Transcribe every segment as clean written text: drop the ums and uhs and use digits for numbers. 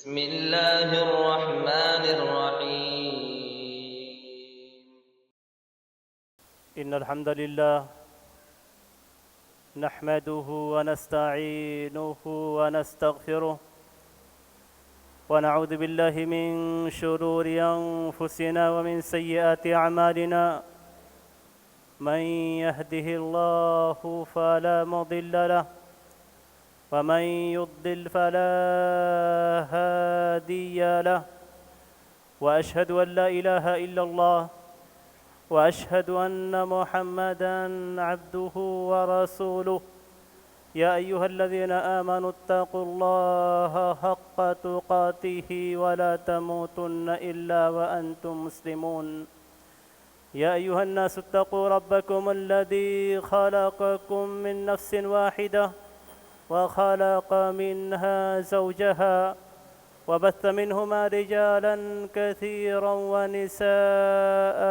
بسم الله الرحمن الرحيم. إن الحمد لله نحمده ونستعينه ونستغفره ونعوذ بالله من شرور أنفسنا ومن سيئات أعمالنا. من يهده الله فلا مضل له ومن يضلل فلا هادي له، وأشهد أن لا إله إلا الله وأشهد أن محمدًا عبده ورسوله. يا أيها الذين آمنوا اتقوا الله حق تقاته ولا تموتن إلا وأنتم مسلمون. يا أيها الناس اتقوا ربكم الذي خلقكم من نفس واحدة وخلق منها زوجها وبث منهما رجالا كثيرا ونساء،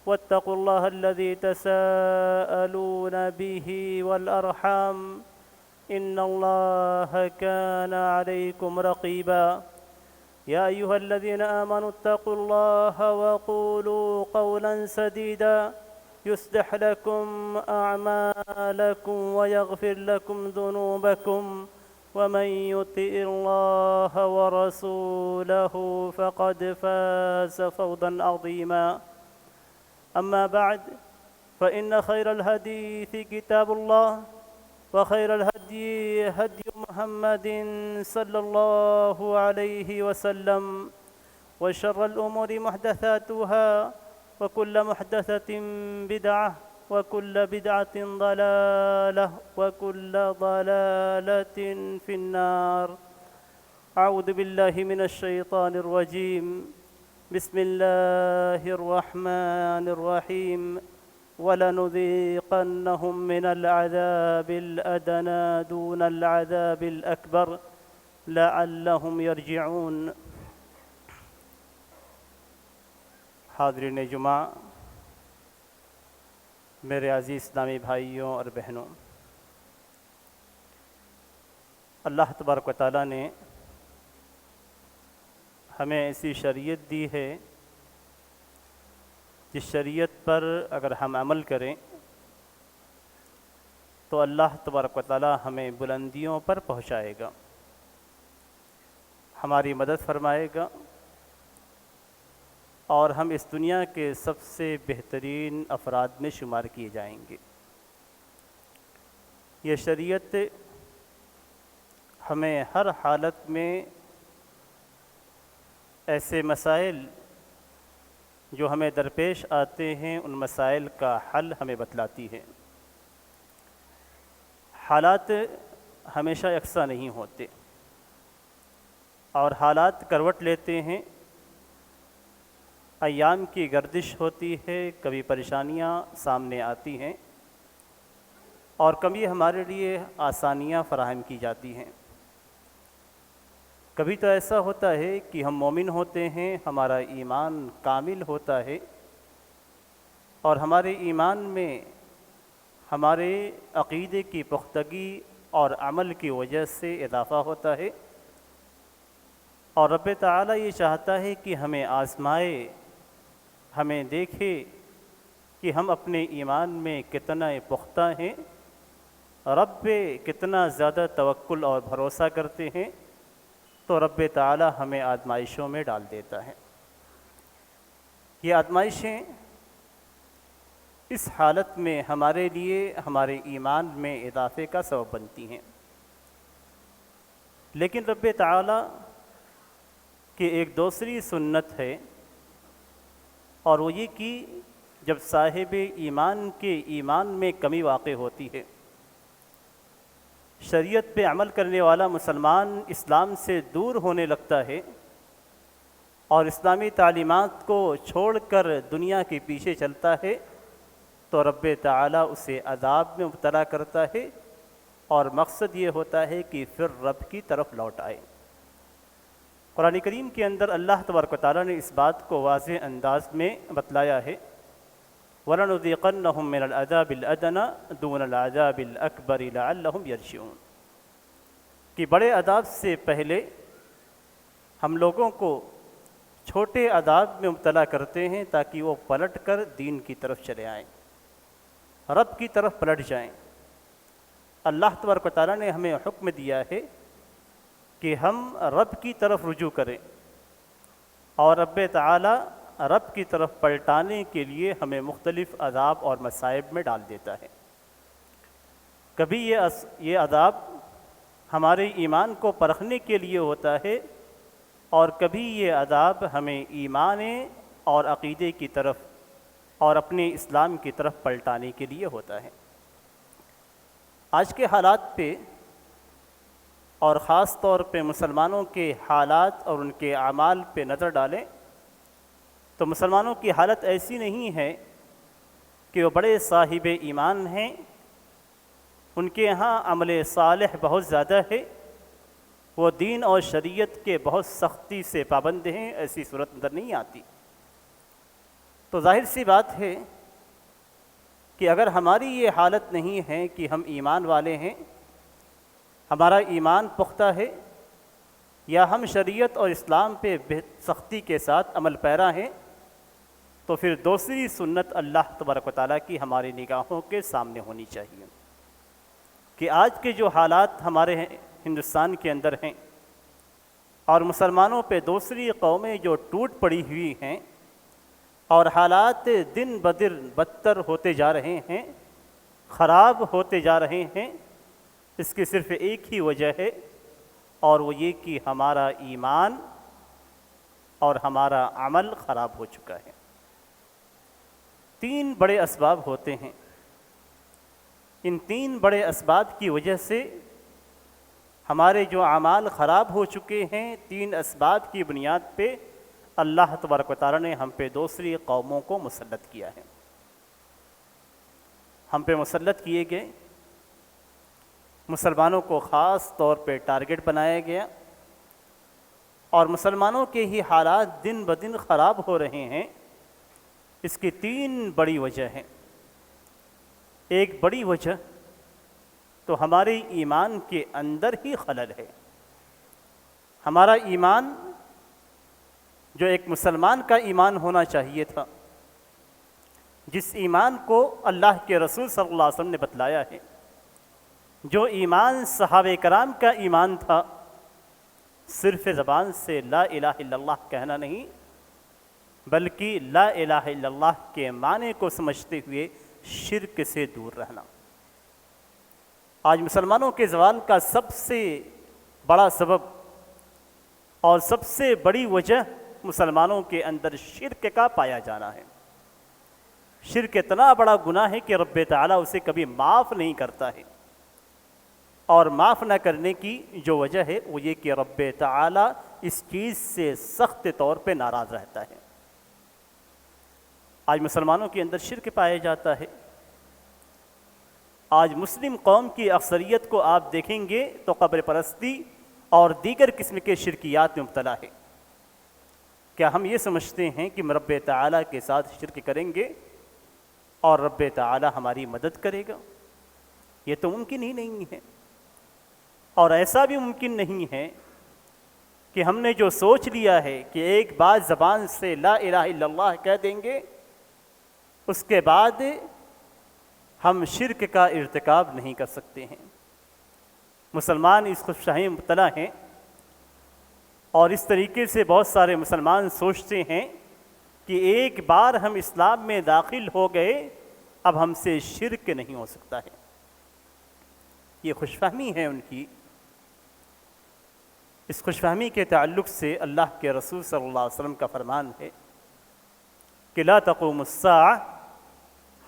واتقوا الله الذي تساءلون به والأرحام إن الله كان عليكم رقيبا. يا أيها الذين آمنوا اتقوا الله وقولوا قولا سديدا يصلح لكم أعمالكم ويغفر لكم ذنوبكم، ومن يطع الله ورسوله فقد فاز فوزا عظيما. أما بعد، فإن خير الحديث كتاب الله، وخير الهدي هدي محمد صلى الله عليه وسلم، وشر الأمور محدثاتها، وكل محدثة بدعة، وكل بدعة ضلالة، وكل ضلالة في النار. أعوذ بالله من الشيطان الرجيم. بسم الله الرحمن الرحيم. وَلَنُذِيقَنَّهُم مِّنَ الْعَذَابِ الْأَدْنَىٰ دُونَ الْعَذَابِ الْأَكْبَرِ لَعَلَّهُمْ يَرْجِعُونَ. حاضرین جمعہ، میرے عزیز اسلامی بھائیوں اور بہنوں، اللہ تبارک و تعالیٰ نے ہمیں ایسی شریعت دی ہے جس شریعت پر اگر ہم عمل کریں تو اللہ تبارک و تعالیٰ ہمیں بلندیوں پر پہنچائے گا، ہماری مدد فرمائے گا، اور ہم اس دنیا کے سب سے بہترین افراد میں شمار کیے جائیں گے۔ یہ شریعت ہمیں ہر حالت میں ایسے مسائل جو ہمیں درپیش آتے ہیں ان مسائل کا حل ہمیں بتلاتی ہے۔ حالات ہمیشہ یکساں نہیں ہوتے اور حالات کروٹ لیتے ہیں، ایام کی گردش ہوتی ہے، کبھی پریشانیاں سامنے آتی ہیں اور کبھی ہمارے لیے آسانیاں فراہم کی جاتی ہیں۔ کبھی تو ایسا ہوتا ہے کہ ہم مومن ہوتے ہیں، ہمارا ایمان کامل ہوتا ہے اور ہمارے ایمان میں ہمارے عقیدے کی پختگی اور عمل کی وجہ سے اضافہ ہوتا ہے، اور رب تعالیٰ یہ چاہتا ہے کہ ہمیں آزمائے، ہمیں دیکھے کہ ہم اپنے ایمان میں کتنا پختہ ہیں، رب پہ کتنا زیادہ توکل اور بھروسہ کرتے ہیں، تو رب تعالیٰ ہمیں آزمائشوں میں ڈال دیتا ہے۔ یہ آزمائشیں اس حالت میں ہمارے لیے ہمارے ایمان میں اضافے کا سبب بنتی ہیں، لیکن رب تعالیٰ کی ایک دوسری سنت ہے، اور وہ یہ کہ جب صاحب ایمان کے ایمان میں کمی واقع ہوتی ہے، شریعت پہ عمل کرنے والا مسلمان اسلام سے دور ہونے لگتا ہے اور اسلامی تعلیمات کو چھوڑ کر دنیا کے پیچھے چلتا ہے، تو رب تعالیٰ اسے عذاب میں مبتلا کرتا ہے، اور مقصد یہ ہوتا ہے کہ پھر رب کی طرف لوٹ آئے۔ قرآن کریم کے اندر اللہ تبارک و تعالیٰ نے اس بات کو واضح انداز میں بتلایا ہے، وَلَنُذِيقَنَّهُم مِّنَ الْعَذَابِ الْأَدْنَىٰ دُونَ الْعَذَابِ الْأَكْبَرِ لَعَلَّهُمْ يَرْجِعُونَ، کہ بڑے عذاب سے پہلے ہم لوگوں کو چھوٹے عذاب میں مبتلا کرتے ہیں تاکہ وہ پلٹ کر دین کی طرف چلے آئیں، رب کی طرف پلٹ جائیں۔ اللہ تبارک و تعالیٰ نے ہمیں حکم دیا ہے کہ ہم رب کی طرف رجوع کریں، اور رب تعالیٰ رب کی طرف پلٹانے کے لیے ہمیں مختلف عذاب اور مصائب میں ڈال دیتا ہے۔ کبھی یہ عذاب ہمارے ایمان کو پرکھنے کے لیے ہوتا ہے، اور کبھی یہ عذاب ہمیں ایمان اور عقیدے کی طرف اور اپنے اسلام کی طرف پلٹانے کے لیے ہوتا ہے۔ آج کے حالات پہ اور خاص طور پہ مسلمانوں کے حالات اور ان کے اعمال پہ نظر ڈالیں تو مسلمانوں کی حالت ایسی نہیں ہے کہ وہ بڑے صاحب ایمان ہیں، ان کے ہاں عمل صالح بہت زیادہ ہے، وہ دین اور شریعت کے بہت سختی سے پابند ہیں، ایسی صورت نظر نہیں آتی۔ تو ظاہر سی بات ہے کہ اگر ہماری یہ حالت نہیں ہے کہ ہم ایمان والے ہیں، ہمارا ایمان پختہ ہے، یا ہم شریعت اور اسلام پہ سختی کے ساتھ عمل پیرا ہیں، تو پھر دوسری سنت اللہ تبارک و تعالیٰ کی ہماری نگاہوں کے سامنے ہونی چاہیے کہ آج کے جو حالات ہمارے ہندوستان کے اندر ہیں اور مسلمانوں پہ دوسری قومیں جو ٹوٹ پڑی ہوئی ہیں اور حالات دن بدن بدتر ہوتے جا رہے ہیں، خراب ہوتے جا رہے ہیں، اس کی صرف ایک ہی وجہ ہے، اور وہ یہ کہ ہمارا ایمان اور ہمارا عمل خراب ہو چکا ہے۔ تین بڑے اسباب ہوتے ہیں، ان تین بڑے اسباب کی وجہ سے ہمارے جو اعمال خراب ہو چکے ہیں، تین اسباب کی بنیاد پہ اللہ تبارک و تعالیٰ نے ہم پہ دوسری قوموں کو مسلط کیا ہے۔ ہم پہ مسلط کیے گئے، مسلمانوں کو خاص طور پہ ٹارگٹ بنایا گیا، اور مسلمانوں کے ہی حالات دن بدن خراب ہو رہے ہیں۔ اس کی تین بڑی وجہ ہیں۔ ایک بڑی وجہ تو ہمارے ایمان کے اندر ہی خلل ہے۔ ہمارا ایمان جو ایک مسلمان کا ایمان ہونا چاہیے تھا، جس ایمان کو اللہ کے رسول صلی اللہ علیہ وسلم نے بتلایا ہے، جو ایمان صحابہ کرام کا ایمان تھا، صرف زبان سے لا الہ الا اللہ کہنا نہیں، بلکہ لا الہ الا اللہ کے معنی کو سمجھتے ہوئے شرک سے دور رہنا۔ آج مسلمانوں کے زوال کا سب سے بڑا سبب اور سب سے بڑی وجہ مسلمانوں کے اندر شرک کا پایا جانا ہے۔ شرک اتنا بڑا گناہ ہے کہ رب تعالیٰ اسے کبھی معاف نہیں کرتا ہے، اور معاف نہ کرنے کی جو وجہ ہے وہ یہ کہ رب تعالیٰ اس چیز سے سخت طور پہ ناراض رہتا ہے۔ آج مسلمانوں کے اندر شرک پایا جاتا ہے۔ آج مسلم قوم کی اکثریت کو آپ دیکھیں گے تو قبر پرستی اور دیگر قسم کے شرکیات میں مبتلا ہے۔ کیا ہم یہ سمجھتے ہیں کہ رب تعالیٰ کے ساتھ شرک کریں گے اور رب تعالیٰ ہماری مدد کرے گا؟ یہ تو ممکن ہی نہیں ہے، اور ایسا بھی ممکن نہیں ہے کہ ہم نے جو سوچ لیا ہے کہ ایک بات زبان سے لا الہ الا اللہ کہہ دیں گے، اس کے بعد ہم شرک کا ارتکاب نہیں کر سکتے ہیں۔ مسلمان اس خودشاہی میں مبتلا ہیں، اور اس طریقے سے بہت سارے مسلمان سوچتے ہیں کہ ایک بار ہم اسلام میں داخل ہو گئے، اب ہم سے شرک نہیں ہو سکتا ہے۔ یہ خوش فہمی ہے ان کی۔ اس خوش فہمی کے تعلق سے اللہ کے رسول صلی اللہ علیہ وسلم کا فرمان ہے کہ لا تقوم الساعة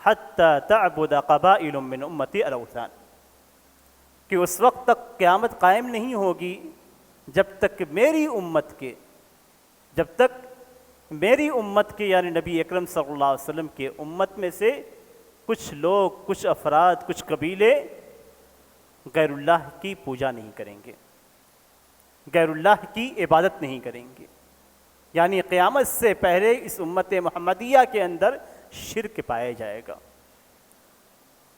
حتى تعبد قبائل من امتی الاوثان، کہ اس وقت تک قیامت قائم نہیں ہوگی جب تک میری امت کے یعنی نبی اکرم صلی اللہ علیہ وسلم کے امت میں سے کچھ لوگ، کچھ افراد، کچھ قبیلے غیر اللہ کی پوجا نہیں کریں گے، غیر اللہ کی عبادت نہیں کریں گے۔ یعنی قیامت سے پہلے اس امت محمدیہ کے اندر شرک پایا جائے گا۔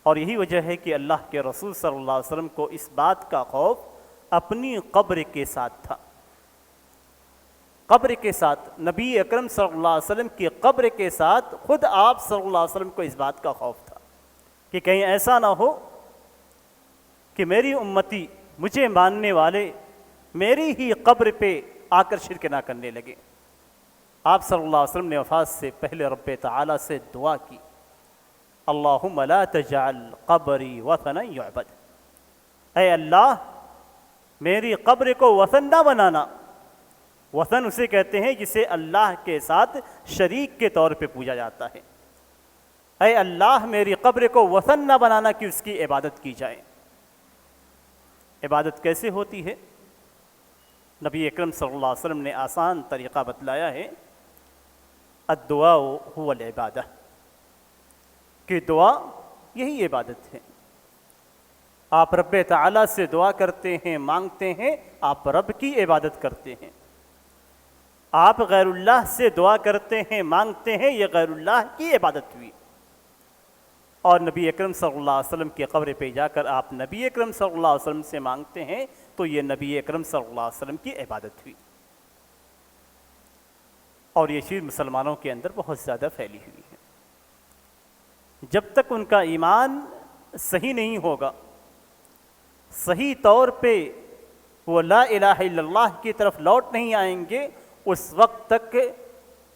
اور یہی وجہ ہے کہ اللہ کے رسول صلی اللہ علیہ وسلم کو اس بات کا خوف اپنی قبر کے ساتھ تھا۔ قبر کے ساتھ، نبی اکرم صلی اللہ علیہ وسلم کی قبر کے ساتھ خود آپ صلی اللہ علیہ وسلم کو اس بات کا خوف تھا کہ کہیں ایسا نہ ہو کہ میری امتی، مجھے ماننے والے میری ہی قبر پہ آ کر شرک نہ کرنے لگے۔ آپ صلی اللہ علیہ وسلم نے وفات سے پہلے رب تعالیٰ سے دعا کی، اللہم لا تجعل قبری وثنا یعبد، اے اللہ میری قبر کو وثن نہ بنانا۔ وثن اسے کہتے ہیں جسے اللہ کے ساتھ شریک کے طور پہ پوجا جاتا ہے۔ اے اللہ میری قبر کو وثن نہ بنانا کہ اس کی عبادت کی جائے۔ عبادت کیسے ہوتی ہے؟ نبی اکرم صلی اللہ علیہ وسلم نے آسان طریقہ بتلایا ہے، الدعاء هو العبادہ، کہ دعا یہی عبادت ہے۔ آپ رب تعالیٰ سے دعا کرتے ہیں، مانگتے ہیں، آپ رب کی عبادت کرتے ہیں۔ آپ غیر اللہ سے دعا کرتے ہیں، مانگتے ہیں، یہ غیر اللہ کی عبادت ہوئی۔ اور نبی اکرم صلی اللہ علیہ وسلم کی قبر پہ جا کر آپ نبی اکرم صلی اللہ علیہ وسلم سے مانگتے ہیں تو یہ نبی اکرم صلی اللہ علیہ وسلم کی عبادت ہوئی۔ اور یہ چیز مسلمانوں کے اندر بہت زیادہ پھیلی ہوئی ہے۔ جب تک ان کا ایمان صحیح نہیں ہوگا، صحیح طور پہ وہ لا الہ الا اللہ کی طرف لوٹ نہیں آئیں گے، اس وقت تک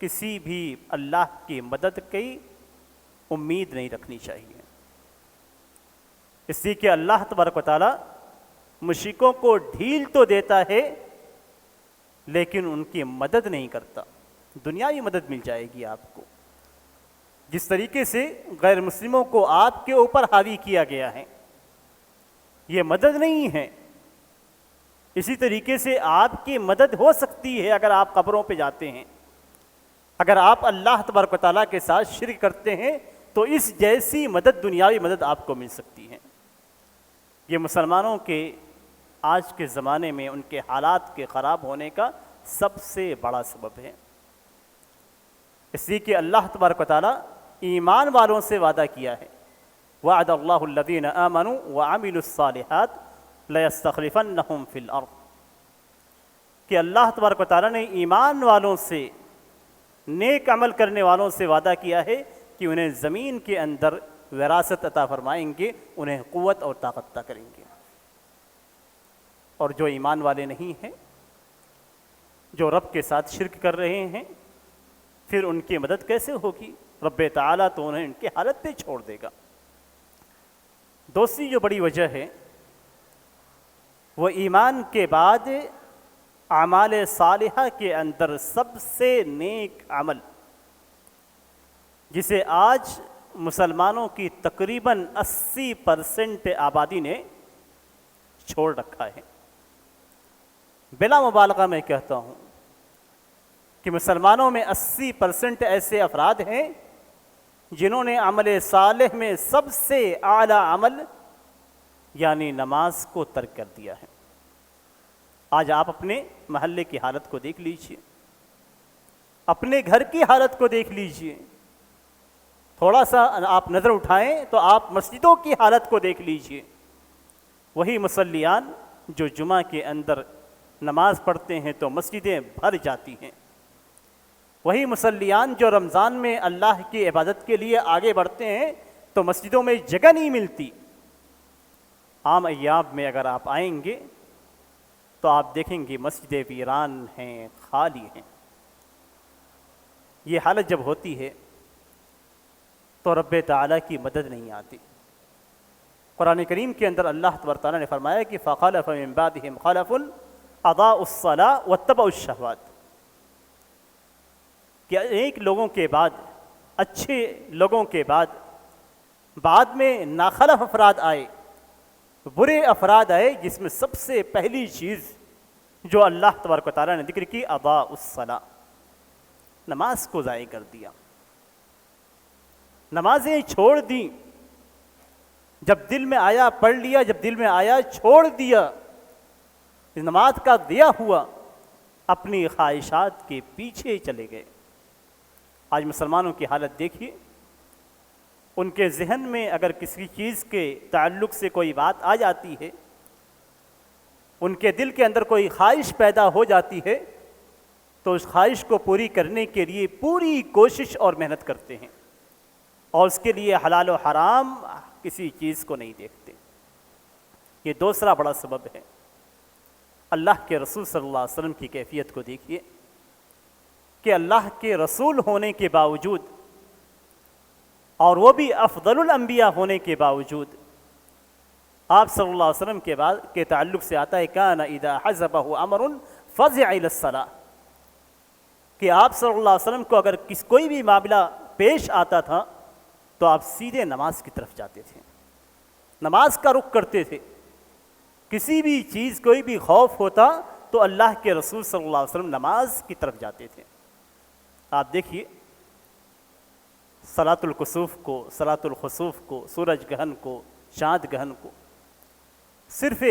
کسی بھی اللہ کی مدد کی امید نہیں رکھنی چاہیے۔ اس لیے کہ اللہ تبارک و تعالیٰ مشرکوں کو ڈھیل تو دیتا ہے لیکن ان کی مدد نہیں کرتا۔ دنیاوی مدد مل جائے گی آپ کو، جس طریقے سے غیر مسلموں کو آپ کے اوپر حاوی کیا گیا ہے، یہ مدد نہیں ہے۔ اسی طریقے سے آپ کی مدد ہو سکتی ہے اگر آپ قبروں پہ جاتے ہیں، اگر آپ اللہ تبارک و تعالیٰ کے ساتھ شرک کرتے ہیں تو اس جیسی مدد، دنیاوی مدد آپ کو مل سکتی ہے۔ یہ مسلمانوں کے آج کے زمانے میں ان کے حالات کے خراب ہونے کا سب سے بڑا سبب ہے۔ اس لیے کہ اللہ تبارک و تعالیٰ ایمان والوں سے وعدہ کیا ہے، وعد اللہ الذین آمنوا وعملوا الصالحات لَيَسْتَخْلِفَنَّهُمْ فِي الْأَرْضِ، کہ اللہ تبارک و تعالیٰ نے ایمان والوں سے، نیک عمل کرنے والوں سے وعدہ کیا ہے کہ انہیں زمین کے اندر وراثت عطا فرمائیں گے، انہیں قوت اور طاقت عطا کریں گے۔ اور جو ایمان والے نہیں ہیں، جو رب کے ساتھ شرک کر رہے ہیں، پھر ان کی مدد کیسے ہوگی؟ رب تعالیٰ تو انہیں ان کی حالت پہ چھوڑ دے گا۔ دوسری جو بڑی وجہ ہے وہ ایمان کے بعد اعمال صالحہ کے اندر سب سے نیک عمل، جسے آج مسلمانوں کی تقریباً 80% آبادی نے چھوڑ رکھا ہے۔ بلا مبالغہ میں کہتا ہوں کہ مسلمانوں میں 80% ایسے افراد ہیں جنہوں نے عمل صالح میں سب سے اعلیٰ عمل یعنی نماز کو ترک کر دیا ہے۔ آج آپ اپنے محلے کی حالت کو دیکھ لیجئے، اپنے گھر کی حالت کو دیکھ لیجئے، تھوڑا سا آپ نظر اٹھائیں تو آپ مسجدوں کی حالت کو دیکھ لیجئے۔ وہی مصلیان جو جمعہ کے اندر نماز پڑھتے ہیں تو مسجدیں بھر جاتی ہیں، وہی مصلیان جو رمضان میں اللہ کی عبادت کے لیے آگے بڑھتے ہیں تو مسجدوں میں جگہ نہیں ملتی۔ عام ایام میں اگر آپ آئیں گے تو آپ دیکھیں گے مسجدیں ویران ہیں، خالی ہیں۔ یہ حالت جب ہوتی ہے تو رب تعالیٰ کی مدد نہیں آتی۔ قرآن کریم کے اندر اللہ تبارک تعالیٰ نے فرمایا کہ فَخَلَفَ مِن بَعْدِهِمْ خَلَفٌ أَضَاعُوا الصَّلَاةَ وَاتَّبَعُوا الشَّهَوَاتِ، کہ ایک لوگوں کے بعد، اچھے لوگوں کے بعد میں ناخلف افراد آئے، برے افراد آئے، جس میں سب سے پہلی چیز جو اللہ تبارک و تعالیٰ نے ذکر کی، اضاعوا الصلاۃ، نماز کو ضائع کر دیا، نمازیں چھوڑ دیں، جب دل میں آیا پڑھ لیا، جب دل میں آیا چھوڑ دیا، نماز کا ضیاع ہوا، اپنی خواہشات کے پیچھے چلے گئے۔ آج مسلمانوں کی حالت دیکھیے، ان کے ذہن میں اگر کسی چیز کے تعلق سے کوئی بات آ جاتی ہے، ان کے دل کے اندر کوئی خواہش پیدا ہو جاتی ہے تو اس خواہش کو پوری کرنے کے لیے پوری کوشش اور محنت کرتے ہیں، اور اس کے لیے حلال و حرام کسی چیز کو نہیں دیکھتے۔ یہ دوسرا بڑا سبب ہے۔ اللہ کے رسول صلی اللہ علیہ وسلم کی کیفیت کو دیکھیے کہ اللہ کے رسول ہونے کے باوجود، اور وہ بھی افضل الانبیاء ہونے کے باوجود، آپ صلی اللہ علیہ وسلم کے تعلق سے آتا ہے کان اذا حزبہ امر فزع الی الصلاۃ، کہ آپ صلی اللہ علیہ وسلم کو اگر کوئی بھی معاملہ پیش آتا تھا تو آپ سیدھے نماز کی طرف جاتے تھے، نماز کا رخ کرتے تھے۔ کسی بھی چیز، کوئی بھی خوف ہوتا تو اللہ کے رسول صلی اللہ علیہ وسلم نماز کی طرف جاتے تھے۔ آپ دیکھیے صلاۃ الکسوف کو، صلاۃ الخسوف کو، سورج گرہن کو، چاند گرہن کو، صرف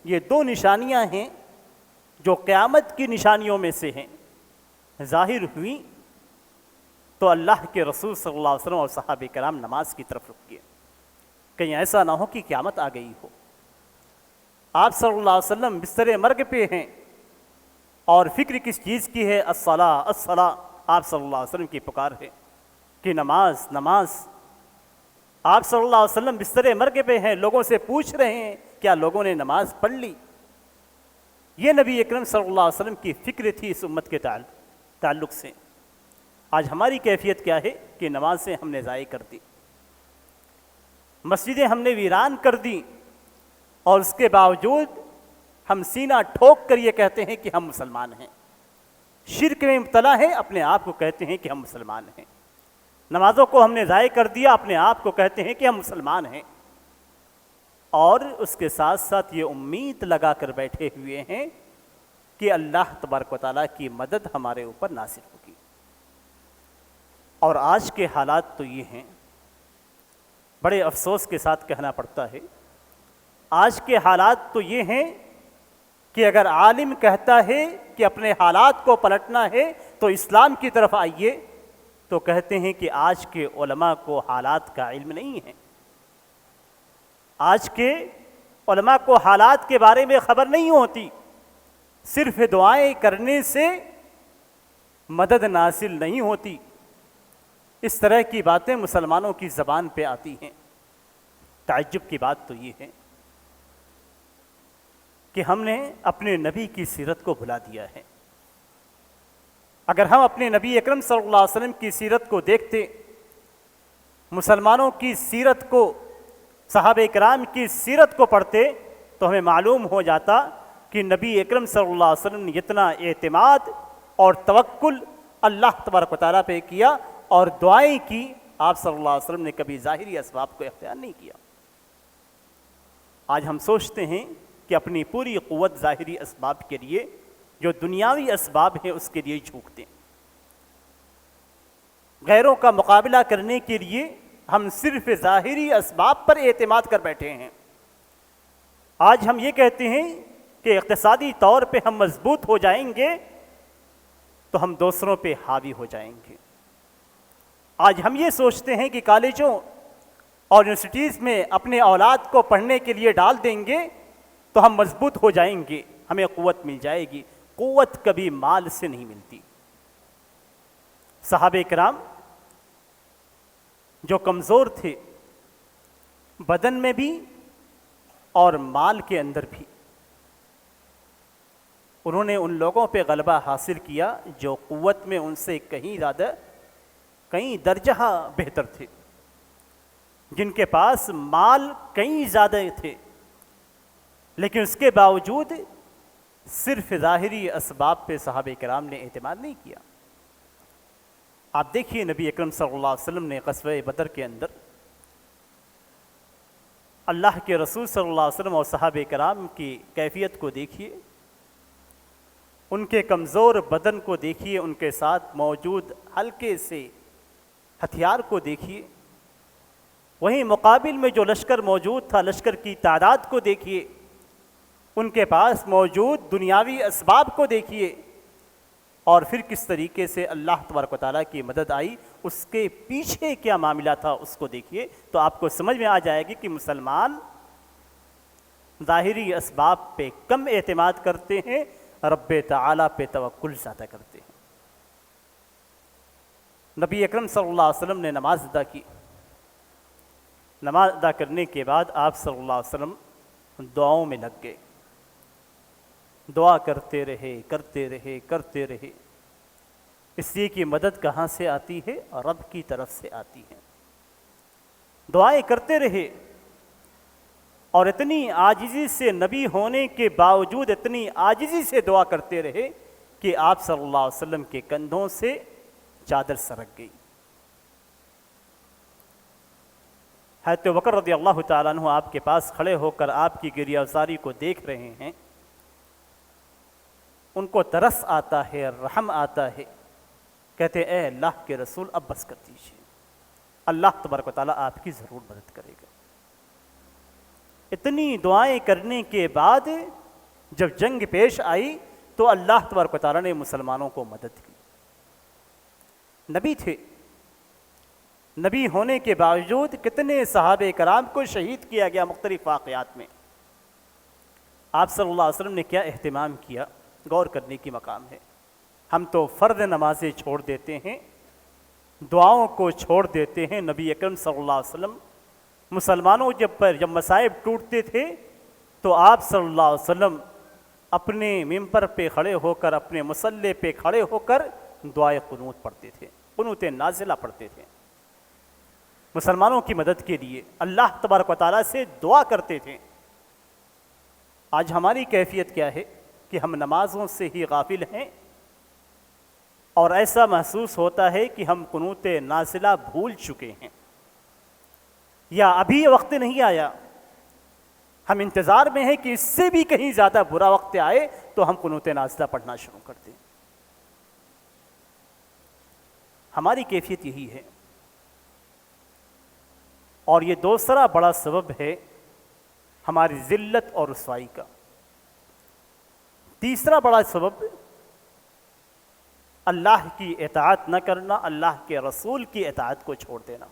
یہ دو نشانیاں ہیں جو قیامت کی نشانیوں میں سے ہیں، ظاہر ہوئی تو اللہ کے رسول صلی اللہ علیہ وسلم اور صحابہ کرام نماز کی طرف رک گئے، کہیں ایسا نہ ہو کہ قیامت آ گئی ہو۔ آپ صلی اللہ علیہ وسلم بستر مرگ پہ ہیں اور فکر کس چیز کی ہے؟ الصلاۃ الصلاۃ، آپ صلی اللہ علیہ وسلم کی پکار ہے کہ نماز نماز۔ آپ صلی اللہ علیہ وسلم بستر مرگ پہ ہیں، لوگوں سے پوچھ رہے ہیں کیا لوگوں نے نماز پڑھ لی؟ یہ نبی اکرم صلی اللہ علیہ وسلم کی فکر تھی اس امت کے تعلق سے۔ آج ہماری کیفیت کیا ہے کہ نمازیں ہم نے ضائع کر دی، مسجدیں ہم نے ویران کر دی، اور اس کے باوجود ہم سینہ ٹھوک کر یہ کہتے ہیں کہ ہم مسلمان ہیں، شرک میں مبتلا ہیں، اپنے آپ کو کہتے ہیں کہ ہم مسلمان ہیں۔ نمازوں کو ہم نے ضائع کر دیا، اپنے آپ کو کہتے ہیں کہ ہم مسلمان ہیں، اور اس کے ساتھ ساتھ یہ امید لگا کر بیٹھے ہوئے ہیں کہ اللہ تبارک و تعالیٰ کی مدد ہمارے اوپر نازل ہوگی۔ اور آج کے حالات تو یہ ہیں، بڑے افسوس کے ساتھ کہنا پڑتا ہے، آج کے حالات تو یہ ہیں کہ اگر عالم کہتا ہے کہ اپنے حالات کو پلٹنا ہے تو اسلام کی طرف آئیے، تو کہتے ہیں کہ آج کے علماء کو حالات کا علم نہیں ہے، آج کے علماء کو حالات کے بارے میں خبر نہیں ہوتی، صرف دعائیں کرنے سے مدد نازل نہیں ہوتی۔ اس طرح کی باتیں مسلمانوں کی زبان پہ آتی ہیں۔ تعجب کی بات تو یہ ہے کہ ہم نے اپنے نبی کی سیرت کو بھلا دیا ہے۔ اگر ہم اپنے نبی اکرم صلی اللہ علیہ وسلم کی سیرت کو دیکھتے، مسلمانوں کی سیرت کو، صحابہ کرام کی سیرت کو پڑھتے، تو ہمیں معلوم ہو جاتا کہ نبی اکرم صلی اللہ علیہ وسلم نے اتنا اعتماد اور توکل اللہ تبارک و تعالیٰ پہ کیا اور دعائیں کی، آپ صلی اللہ علیہ وسلم نے کبھی ظاہری اسباب کو اختیار نہیں کیا۔ آج ہم سوچتے ہیں کہ اپنی پوری قوت ظاہری اسباب کے لیے، جو دنیاوی اسباب ہیں اس کے لیے جھونکتے ہیں۔ غیروں کا مقابلہ کرنے کے لیے ہم صرف ظاہری اسباب پر اعتماد کر بیٹھے ہیں۔ آج ہم یہ کہتے ہیں کہ اقتصادی طور پہ ہم مضبوط ہو جائیں گے تو ہم دوسروں پہ حاوی ہو جائیں گے۔ آج ہم یہ سوچتے ہیں کہ کالجوں اور یونیورسٹیز میں اپنے اولاد کو پڑھنے کے لیے ڈال دیں گے تو ہم مضبوط ہو جائیں گے، ہمیں قوت مل جائے گی۔ قوت کبھی مال سے نہیں ملتی۔ صحابہ کرام جو کمزور تھے بدن میں بھی اور مال کے اندر بھی، انہوں نے ان لوگوں پہ غلبہ حاصل کیا جو قوت میں ان سے کہیں زیادہ، کہیں درجہ بہتر تھے، جن کے پاس مال کہیں زیادہ تھے، لیکن اس کے باوجود صرف ظاہری اسباب پہ صحابہ کرام نے اعتماد نہیں کیا۔ آپ دیکھیے نبی اکرم صلی اللہ علیہ وسلم نے غزوہ بدر کے اندر اللہ کے رسول صلی اللہ علیہ وسلم اور صحابہ کرام کی کیفیت کو دیکھیے، ان کے کمزور بدن کو دیکھیے، ان کے ساتھ موجود ہلکے سے ہتھیار کو دیکھیے، وہیں مقابل میں جو لشکر موجود تھا، لشکر کی تعداد کو دیکھیے، ان کے پاس موجود دنیاوی اسباب کو دیکھیے، اور پھر کس طریقے سے اللہ تبارک و تعالیٰ کی مدد آئی، اس کے پیچھے کیا معاملہ تھا اس کو دیکھیے، تو آپ کو سمجھ میں آ جائے گی کہ مسلمان ظاہری اسباب پہ کم اعتماد کرتے ہیں، رب تعالیٰ پہ توکل زیادہ کرتے ہیں۔ نبی اکرم صلی اللہ علیہ وسلم نے نماز ادا کی. نماز ادا کرنے کے بعد آپ صلی اللہ علیہ وسلم دعاؤں میں لگ گئے. دعا کرتے رہے کرتے رہے کرتے رہے. اس لیے کہ مدد کہاں سے آتی ہے؟ رب کی طرف سے آتی ہے. دعائیں کرتے رہے اور اتنی عاجزی سے، نبی ہونے کے باوجود اتنی عاجزی سے دعا کرتے رہے کہ آپ صلی اللہ علیہ وسلم کے کندھوں سے چادر سرک گئی. حضرت بکر رضی اللہ تعالیٰ عنہ آپ کے پاس کھڑے ہو کر آپ کی گریہ زاری کو دیکھ رہے ہیں. ان کو ترس آتا ہے، رحم آتا ہے. کہتے اے اللہ کے رسول اب بس کر دیجیے، اللہ تبارک و تعالیٰ آپ کی ضرور مدد کرے گا. اتنی دعائیں کرنے کے بعد جب جنگ پیش آئی تو اللہ تبارک و تعالیٰ نے مسلمانوں کو مدد کی. نبی تھے، نبی ہونے کے باوجود کتنے صحابہ کرام کو شہید کیا گیا مختلف واقعات میں. آپ صلی اللہ علیہ وسلم نے کیا اہتمام کیا، غور کرنے کی مقام ہے. ہم تو فرض نمازیں چھوڑ دیتے ہیں، دعاؤں کو چھوڑ دیتے ہیں. نبی اکرم صلی اللہ علیہ وسلم مسلمانوں جب مصائب ٹوٹتے تھے تو آپ صلی اللہ علیہ وسلم اپنے ممبر پہ کھڑے ہو کر، اپنے مصلی پہ کھڑے ہو کر دعائے قنوت پڑھتے تھے، قنوت نازلہ پڑھتے تھے. مسلمانوں کی مدد کے لیے اللہ تبارک و تعالیٰ سے دعا کرتے تھے. آج ہماری کیفیت کیا ہے کہ ہم نمازوں سے ہی غافل ہیں اور ایسا محسوس ہوتا ہے کہ ہم قنوت نازلہ بھول چکے ہیں یا ابھی وقت نہیں آیا. ہم انتظار میں ہیں کہ اس سے بھی کہیں زیادہ برا وقت آئے تو ہم قنوت نازلہ پڑھنا شروع کر دیں. ہماری کیفیت یہی ہے. اور یہ دوسرا بڑا سبب ہے ہماری ذلت اور رسوائی کا. تیسرا بڑا سبب اللہ کی اطاعت نہ کرنا، اللہ کے رسول کی اطاعت کو چھوڑ دینا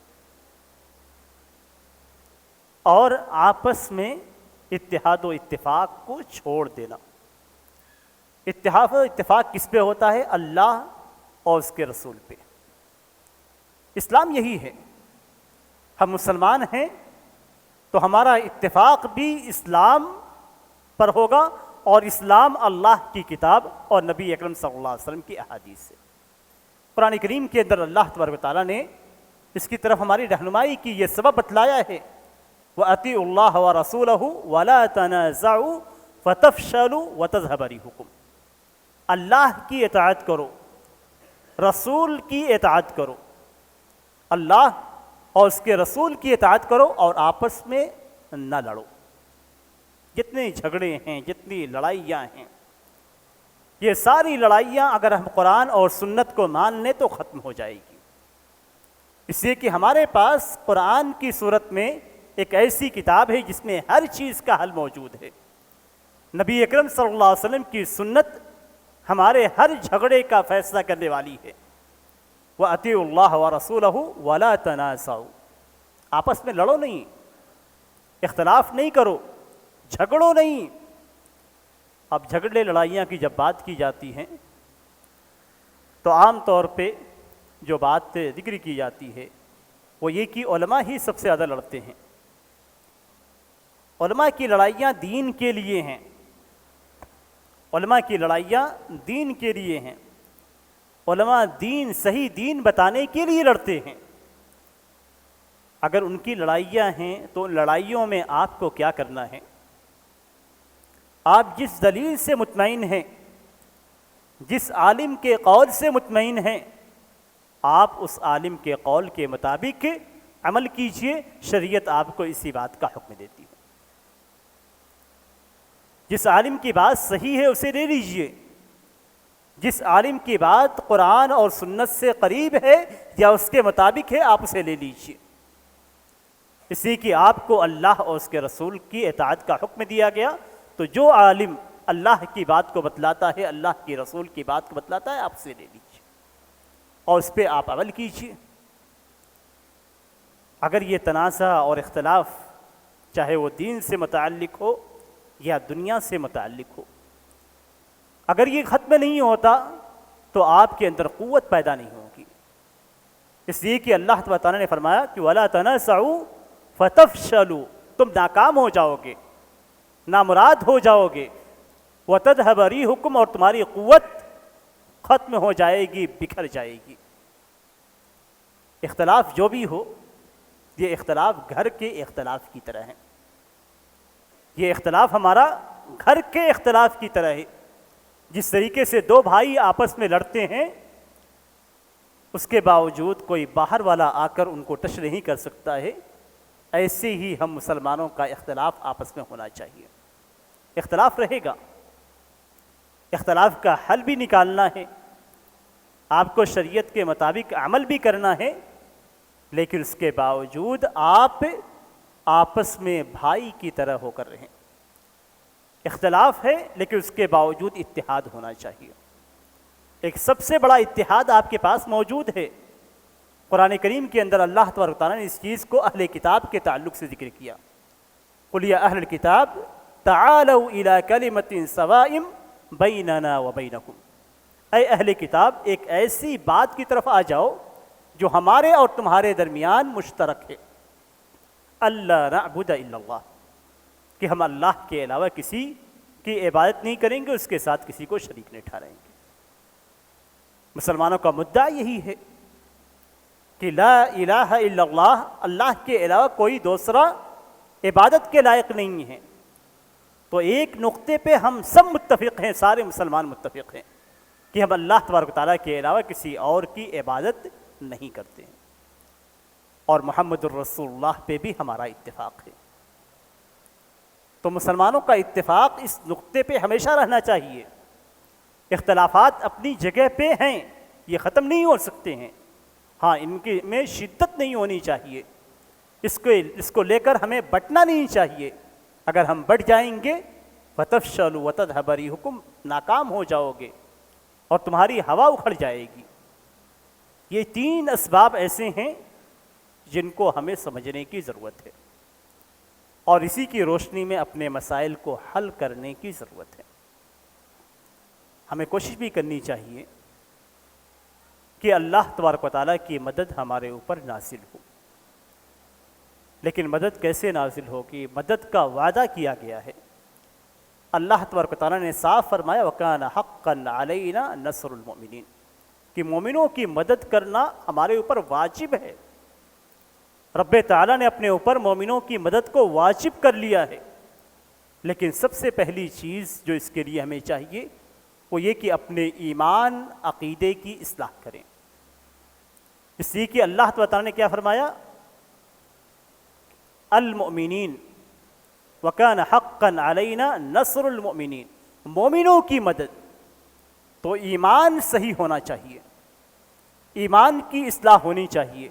اور آپس میں اتحاد و اتفاق کو چھوڑ دینا. اتحاد و اتفاق کس پہ ہوتا ہے؟ اللہ اور اس کے رسول پہ. اسلام یہی ہے. ہم مسلمان ہیں تو ہمارا اتفاق بھی اسلام پر ہوگا اور اسلام اللہ کی کتاب اور نبی اکرم صلی اللہ علیہ وسلم کی احادیث سے. قرآن کریم کے اندر اللہ تبارک و تعالیٰ نے اس کی طرف ہماری رہنمائی کی، یہ سبب بتلایا ہے وَأَطِيعُوا اللَّهَ وَرَسُولَهُ وَلَا تَنَازَعُوا فَتَفْشَلُوا وَتَذْهَبَ رِيحُكُمْ. اللہ کی اطاعت کرو، رسول کی اطاعت کرو، اللہ اور اس کے رسول کی اطاعت کرو اور آپس میں نہ لڑو. جتنے جھگڑے ہیں، جتنی لڑائیاں ہیں، یہ ساری لڑائیاں اگر ہم قرآن اور سنت کو مان لیں تو ختم ہو جائے گی. اس لیے کہ ہمارے پاس قرآن کی صورت میں ایک ایسی کتاب ہے جس میں ہر چیز کا حل موجود ہے. نبی اکرم صلی اللہ علیہ وسلم کی سنت ہمارے ہر جھگڑے کا فیصلہ کرنے والی ہے. وَأَطِيعُوا اللَّهَ وَرَسُولَهُ وَلَا تَنَازَعُوا. آپس میں لڑو نہیں، اختلاف نہیں کرو، جھگڑو نہیں. اب جھگڑے لڑائیاں کی جب بات کی جاتی ہیں تو عام طور پہ جو بات ذکر کی جاتی ہے وہ یہ کہ علماء ہی سب سے زیادہ لڑتے ہیں. علماء کی لڑائیاں دین کے لیے ہیں، علماء کی لڑائیاں دین کے لیے ہیں. علماء دین، صحیح دین بتانے کے لیے لڑتے ہیں. اگر ان کی لڑائیاں ہیں تو ان لڑائیوں میں آپ کو کیا کرنا ہے؟ آپ جس دلیل سے مطمئن ہیں، جس عالم کے قول سے مطمئن ہیں، آپ اس عالم کے قول کے مطابق عمل کیجئے. شریعت آپ کو اسی بات کا حکم دیتی ہے. جس عالم کی بات صحیح ہے اسے لے لیجئے، جس عالم کی بات قرآن اور سنت سے قریب ہے یا اس کے مطابق ہے آپ اسے لے لیجئے. اس لیے کہ آپ کو اللہ اور اس کے رسول کی اطاعت کا حکم دیا گیا. تو جو عالم اللہ کی بات کو بتلاتا ہے، اللہ کی رسول کی بات کو بتلاتا ہے، آپ اسے لے لیجئے اور اس پہ آپ عمل کیجئے. اگر یہ تنازع اور اختلاف چاہے وہ دین سے متعلق ہو یا دنیا سے متعلق ہو، اگر یہ ختم نہیں ہوتا تو آپ کے اندر قوت پیدا نہیں ہوگی. اس لیے کہ اللہ تعالیٰ نے فرمایا کہ وَلَا تَنَازَعُوا فَتَفْشَلُوا، تم ناکام ہو جاؤ گے، نامراد ہو جاؤ گے، وَتَذْهَبَ رِيحُكُمْ، اور تمہاری قوت ختم ہو جائے گی، بکھر جائے گی۔ اختلاف جو بھی ہو، یہ اختلاف گھر کے اختلاف کی طرح ہے، یہ اختلاف ہمارا گھر کے اختلاف کی طرح ہے۔ جس طریقے سے دو بھائی آپس میں لڑتے ہیں، اس کے باوجود کوئی باہر والا آ کر ان کو ٹچ نہیں کر سکتا ہے، ایسے ہی ہم مسلمانوں کا اختلاف آپس میں ہونا چاہیے۔ اختلاف رہے گا، اختلاف کا حل بھی نکالنا ہے، آپ کو شریعت کے مطابق عمل بھی کرنا ہے، لیکن اس کے باوجود آپ آپس میں بھائی کی طرح ہو کر رہیں۔ اختلاف ہے لیکن اس کے باوجود اتحاد ہونا چاہیے۔ ایک سب سے بڑا اتحاد آپ کے پاس موجود ہے۔ قرآن کریم کے اندر اللہ تبارک و تعالیٰ نے اس چیز کو اہل کتاب کے تعلق سے ذکر کیا۔ قُلْ يَا أَهْلَ الْكِتَابِ تَعَالَوْا إِلَىٰ كَلِمَةٍ سَوَاءٍ بَيْنَنَا وَبَيْنَكُمْ، اے اہل کتاب ایک ایسی بات کی طرف آ جاؤ جو ہمارے اور تمہارے درمیان مشترک ہے، اللہ نعبد الا اللہ، کہ ہم اللہ کے علاوہ کسی کی عبادت نہیں کریں گے، اس کے ساتھ کسی کو شریک نہیں ٹھہرائیں گے۔ مسلمانوں کا مدعا یہی ہے کہ لا الہ الا اللہ، اللہ کے علاوہ کوئی دوسرا عبادت کے لائق نہیں ہے۔ تو ایک نقطے پہ ہم سب متفق ہیں، سارے مسلمان متفق ہیں کہ ہم اللہ تبارک و تعالیٰ کے علاوہ کسی اور کی عبادت نہیں کرتے ہیں، اور محمد الرسول اللہ پہ بھی ہمارا اتفاق ہے۔ تو مسلمانوں کا اتفاق اس نقطے پہ ہمیشہ رہنا چاہیے۔ اختلافات اپنی جگہ پہ ہیں، یہ ختم نہیں ہو سکتے ہیں، ہاں ان کے میں شدت نہیں ہونی چاہیے، اس کو لے کر ہمیں بٹنا نہیں چاہیے۔ اگر ہم بٹ جائیں گے فَتَفْشَلُوا وَتَذْهَبَ رِيحُكُمْ، ناکام ہو جاؤ گے اور تمہاری ہوا اکھڑ جائے گی۔ یہ تین اسباب ایسے ہیں جن کو ہمیں سمجھنے کی ضرورت ہے، اور اسی کی روشنی میں اپنے مسائل کو حل کرنے کی ضرورت ہے۔ ہمیں کوشش بھی کرنی چاہیے کہ اللہ تبارک و تعالیٰ کی مدد ہمارے اوپر نازل ہو۔ لیکن مدد کیسے نازل ہوگی؟ مدد کا وعدہ کیا گیا ہے۔ اللہ تبارک و تعالیٰ نے صاف فرمایا وَكَانَ حَقًّا عَلَيْنَا نَصْرُ الْمُؤْمِنِينَ، کہ مومنوں کی مدد کرنا ہمارے اوپر واجب ہے۔ رب تعالیٰ نے اپنے اوپر مومنوں کی مدد کو واجب کر لیا ہے، لیکن سب سے پہلی چیز جو اس کے لیے ہمیں چاہیے وہ یہ کہ اپنے ایمان عقیدے کی اصلاح کریں۔ اس لیے کہ اللہ تعالیٰ نے کیا فرمایا؟ المؤمنین وَكَانَ حَقًّا عَلَيْنَا نَصْرُ الْمُؤْمِنِينَ، مومنوں کی مدد۔ تو ایمان صحیح ہونا چاہیے، ایمان کی اصلاح ہونی چاہیے،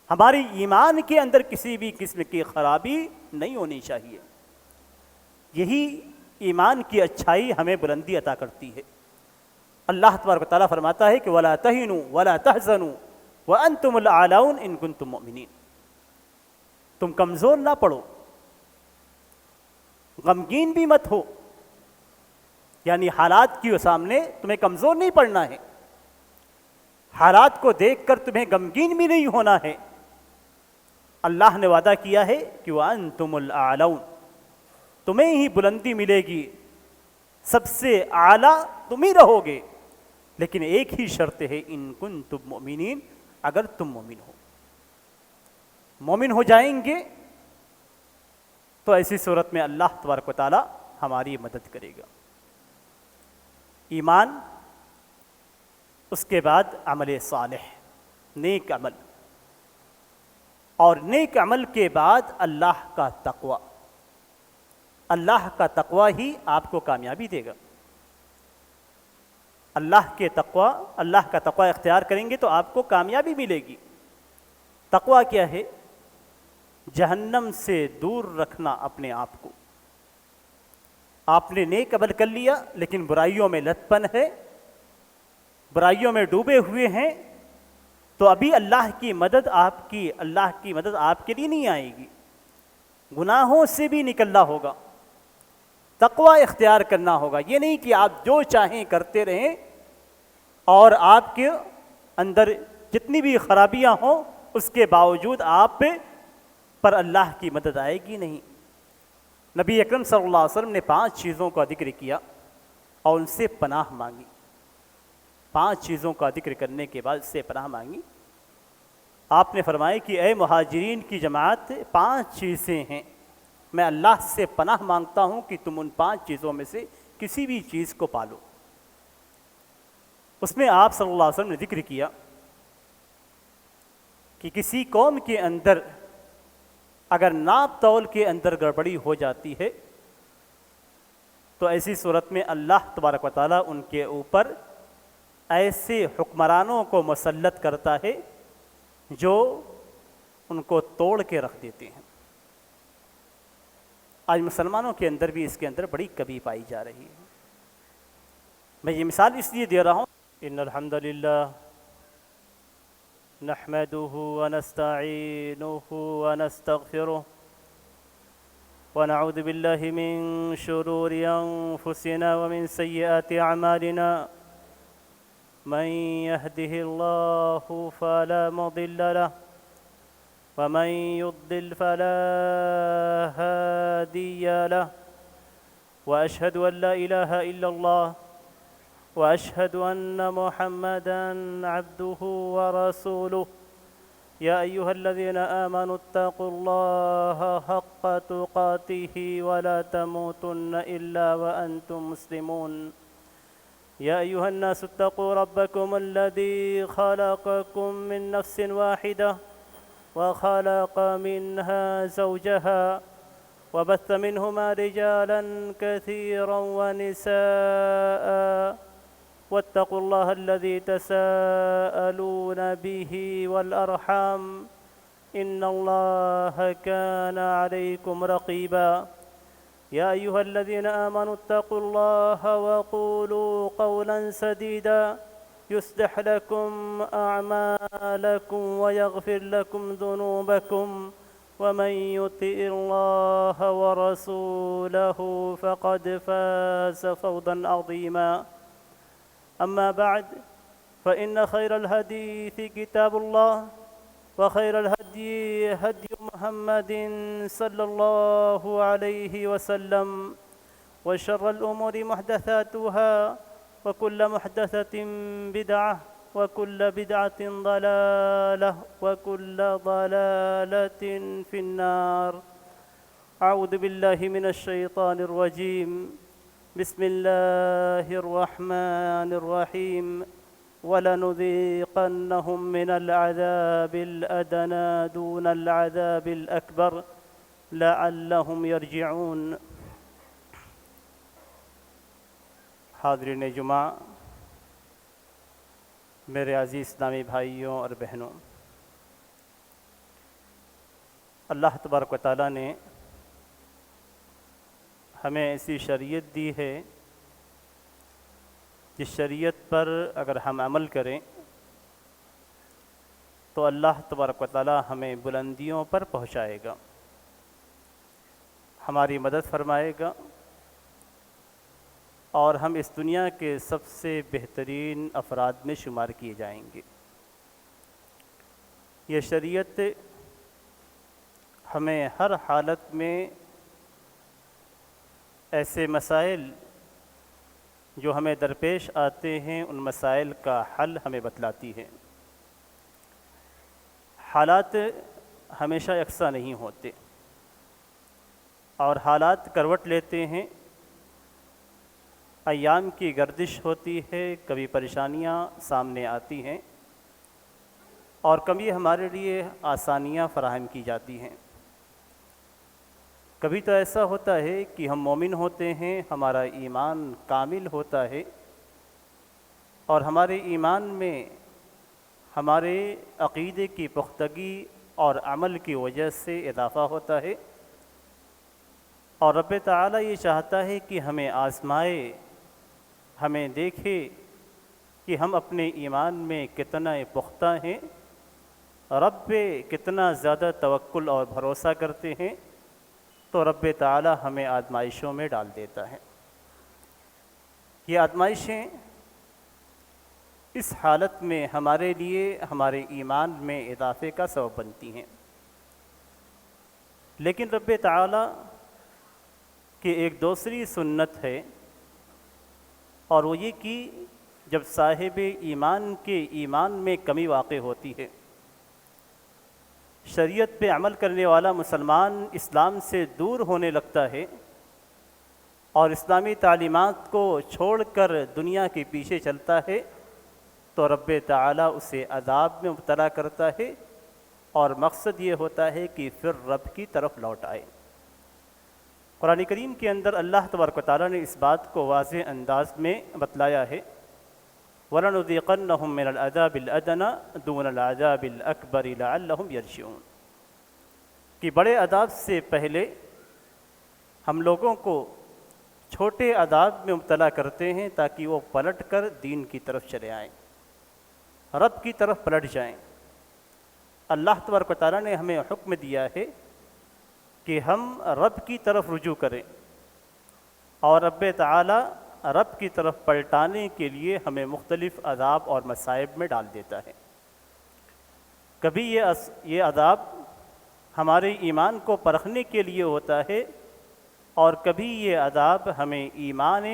ہماری ایمان کے اندر کسی بھی قسم کی خرابی نہیں ہونی چاہیے۔ یہی ایمان کی اچھائی ہمیں بلندی عطا کرتی ہے۔ اللہ تبارک و تعالیٰ فرماتا ہے کہ وَلَا تَهِنُوا وَلَا تَحْزَنُوا وَأَنْتُمُ الْأَعْلَوْنَ إِن كُنتُم مُؤْمِنِينَ، تم کمزور نہ پڑو، غمگین بھی مت ہو، یعنی حالات کے سامنے تمہیں کمزور نہیں پڑنا ہے، حالات کو دیکھ کر تمہیں غمگین بھی نہیں ہونا ہے۔ اللہ نے وعدہ کیا ہے کہ وَأَنْتُمُ الْأَعْلَوْنَ، تمہیں ہی بلندی ملے گی، سب سے اعلیٰ تم ہی رہو گے، لیکن ایک ہی شرط ہے ان کنتم مؤمنین، اگر تم مومن ہو۔ مومن ہو جائیں گے تو ایسی صورت میں اللہ تبارک و تعالی ہماری مدد کرے گا۔ ایمان، اس کے بعد عمل صالح، نیک عمل، اور نیک عمل کے بعد اللہ کا تقوی۔ اللہ کا تقوی ہی آپ کو کامیابی دے گا۔ اللہ کا تقوی اختیار کریں گے تو آپ کو کامیابی ملے گی۔ تقوی کیا ہے؟ جہنم سے دور رکھنا اپنے آپ کو۔ آپ نے نیک عمل کر لیا لیکن برائیوں میں لت پن ہے، برائیوں میں ڈوبے ہوئے ہیں، تو ابھی اللہ کی مدد آپ کے لیے نہیں آئے گی، گناہوں سے بھی نکلنا ہوگا، تقوی اختیار کرنا ہوگا۔ یہ نہیں کہ آپ جو چاہیں کرتے رہیں اور آپ کے اندر جتنی بھی خرابیاں ہوں اس کے باوجود آپ پر اللہ کی مدد آئے گی نہیں۔ نبی اکرم صلی اللہ علیہ وسلم نے 5 چیزوں کا ذکر کیا اور ان سے پناہ مانگی۔ 5 چیزوں کا ذکر کرنے کے بعد اس سے پناہ مانگی۔ آپ نے فرمایا کہ اے مہاجرین کی جماعت، 5 چیزیں ہیں، میں اللہ سے پناہ مانگتا ہوں کہ تم ان 5 چیزوں میں سے کسی بھی چیز کو پالو۔ اس میں آپ صلی اللہ علیہ وسلم نے ذکر کیا کہ کسی قوم کے اندر اگر ناپ تول کے اندر گڑبڑی ہو جاتی ہے تو ایسی صورت میں اللہ تبارک و تعالیٰ ان کے اوپر ایسے حکمرانوں کو مسلط کرتا ہے جو ان کو توڑ کے رکھ دیتے ہیں۔ آج مسلمانوں کے اندر بھی اس کے اندر بڑی کمی پائی جا رہی ہے۔ میں یہ مثال اس لیے دے رہا ہوں، ان الحمد للہ نحمده ونستعینه ونستغفره ونعوذ بالله من شرور انفسنا ومن سیئات اعمالنا، من يهده الله فلا مضل له ومن يضلل فلا هادي له، وأشهد أن لا إله إلا الله وأشهد أن محمدًا عبده ورسوله، يا أيها الذين آمنوا اتقوا الله حق تقاته ولا تموتن إلا وأنتم مسلمون، يا أيها الناس اتقوا ربكم الذي خلقكم من نفس واحدة وخلق منها زوجها وبث منهما رجالا كثيرا ونساء، واتقوا الله الذي تساءلون به والأرحام إن الله كان عليكم رقيبا، يا أيها الذين آمنوا اتقوا الله وقولوا قولا سديدا يصلح لكم أعمالكم ويغفر لكم ذنوبكم، ومن يطع الله ورسوله فقد فاز فوزا عظيما، أما بعد فإن خير الحديث كتاب الله وخير الهدي هدي محمد صلى الله عليه وسلم، وشر الأمور محدثاتها وكل محدثة بدعة وكل بدعة ضلالة وكل ضلالة في النار۔ أعوذ بالله من الشيطان الرجيم، بسم الله الرحمن الرحيم، وَلَنُذِيقَنَّهُم مِّنَ الْعَذَابِ الْأَدْنَىٰ دُونَ الْعَذَابِ الْأَكْبَرِ لَعَلَّهُمْ يَرْجِعُونَ۔ حاضرین جمعہ، میرے عزیز اسلامی بھائیوں اور بہنوں، اللہ تبارک و تعالیٰ نے ہمیں ایسی شریعت دی ہے جس شریعت پر اگر ہم عمل کریں تو اللہ تبارک و تعالیٰ ہمیں بلندیوں پر پہنچائے گا، ہماری مدد فرمائے گا، اور ہم اس دنیا کے سب سے بہترین افراد میں شمار کیے جائیں گے۔ یہ شریعت ہمیں ہر حالت میں ایسے مسائل جو ہمیں درپیش آتے ہیں ان مسائل کا حل ہمیں بتلاتی ہے۔ حالات ہمیشہ یکساں نہیں ہوتے اور حالات کروٹ لیتے ہیں، ایام کی گردش ہوتی ہے، کبھی پریشانیاں سامنے آتی ہیں اور کبھی ہمارے لیے آسانیاں فراہم کی جاتی ہیں۔ کبھی تو ایسا ہوتا ہے کہ ہم مومن ہوتے ہیں، ہمارا ایمان کامل ہوتا ہے اور ہمارے ایمان میں ہمارے عقیدے کی پختگی اور عمل کی وجہ سے اضافہ ہوتا ہے، اور رب تعالیٰ یہ چاہتا ہے کہ ہمیں آزمائے، ہمیں دیکھے کہ ہم اپنے ایمان میں کتنا پختہ ہیں، رب پہ کتنا زیادہ توکل اور بھروسہ کرتے ہیں، تو رب تعالیٰ ہمیں آزمائشوں میں ڈال دیتا ہے۔ یہ آزمائشیں اس حالت میں ہمارے لیے ہمارے ایمان میں اضافے کا سبب بنتی ہیں۔ لیکن رب تعالیٰ کی ایک دوسری سنت ہے، اور وہ یہ کہ جب صاحب ایمان کے ایمان میں کمی واقع ہوتی ہے، شریعت پہ عمل کرنے والا مسلمان اسلام سے دور ہونے لگتا ہے اور اسلامی تعلیمات کو چھوڑ کر دنیا کے پیچھے چلتا ہے، تو رب تعالیٰ اسے عذاب میں مبتلا کرتا ہے، اور مقصد یہ ہوتا ہے کہ پھر رب کی طرف لوٹ آئے۔ قرآن کریم کے اندر اللہ تبارک و تعالیٰ نے اس بات کو واضح انداز میں بتلایا ہے، وَلَنُذِيقَنَّهُم مِّنَ الْعَذَابِ الْأَدْنَىٰ دُونَ الْعَذَابِ الْأَكْبَرِ لَعَلَّهُمْ يَرْجِعُونَ کہ بڑے عذاب سے پہلے ہم لوگوں کو چھوٹے عذاب میں مبتلا کرتے ہیں تاکہ وہ پلٹ کر دین کی طرف چلے آئیں، رب کی طرف پلٹ جائیں۔ اللہ تبارک و تعالیٰ نے ہمیں حکم دیا ہے کہ ہم رب کی طرف رجوع کریں، اور رب تعالیٰ رب کی طرف پلٹانے کے لیے ہمیں مختلف عذاب اور مصائب میں ڈال دیتا ہے۔ کبھی یہ عذاب ہمارے ایمان کو پرکھنے کے لیے ہوتا ہے، اور کبھی یہ عذاب ہمیں ایمان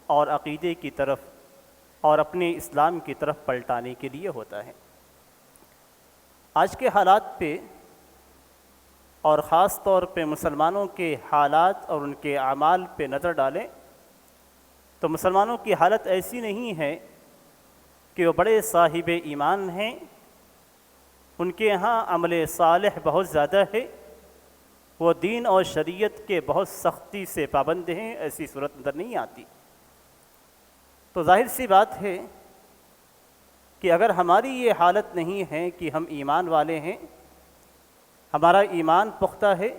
اور عقیدے کی طرف اور اپنے اسلام کی طرف پلٹانے کے لیے ہوتا ہے۔ آج کے حالات پہ، اور خاص طور پہ مسلمانوں کے حالات اور ان کے اعمال پہ نظر ڈالیں تو مسلمانوں کی حالت ایسی نہیں ہے کہ وہ بڑے صاحب ایمان ہیں، ان کے ہاں عمل صالح بہت زیادہ ہے، وہ دین اور شریعت کے بہت سختی سے پابند ہیں، ایسی صورت نظر نہیں آتی۔ تو ظاہر سی بات ہے کہ اگر ہماری یہ حالت نہیں ہے کہ ہم ایمان والے ہیں، ہمارا ایمان پختہ ہے،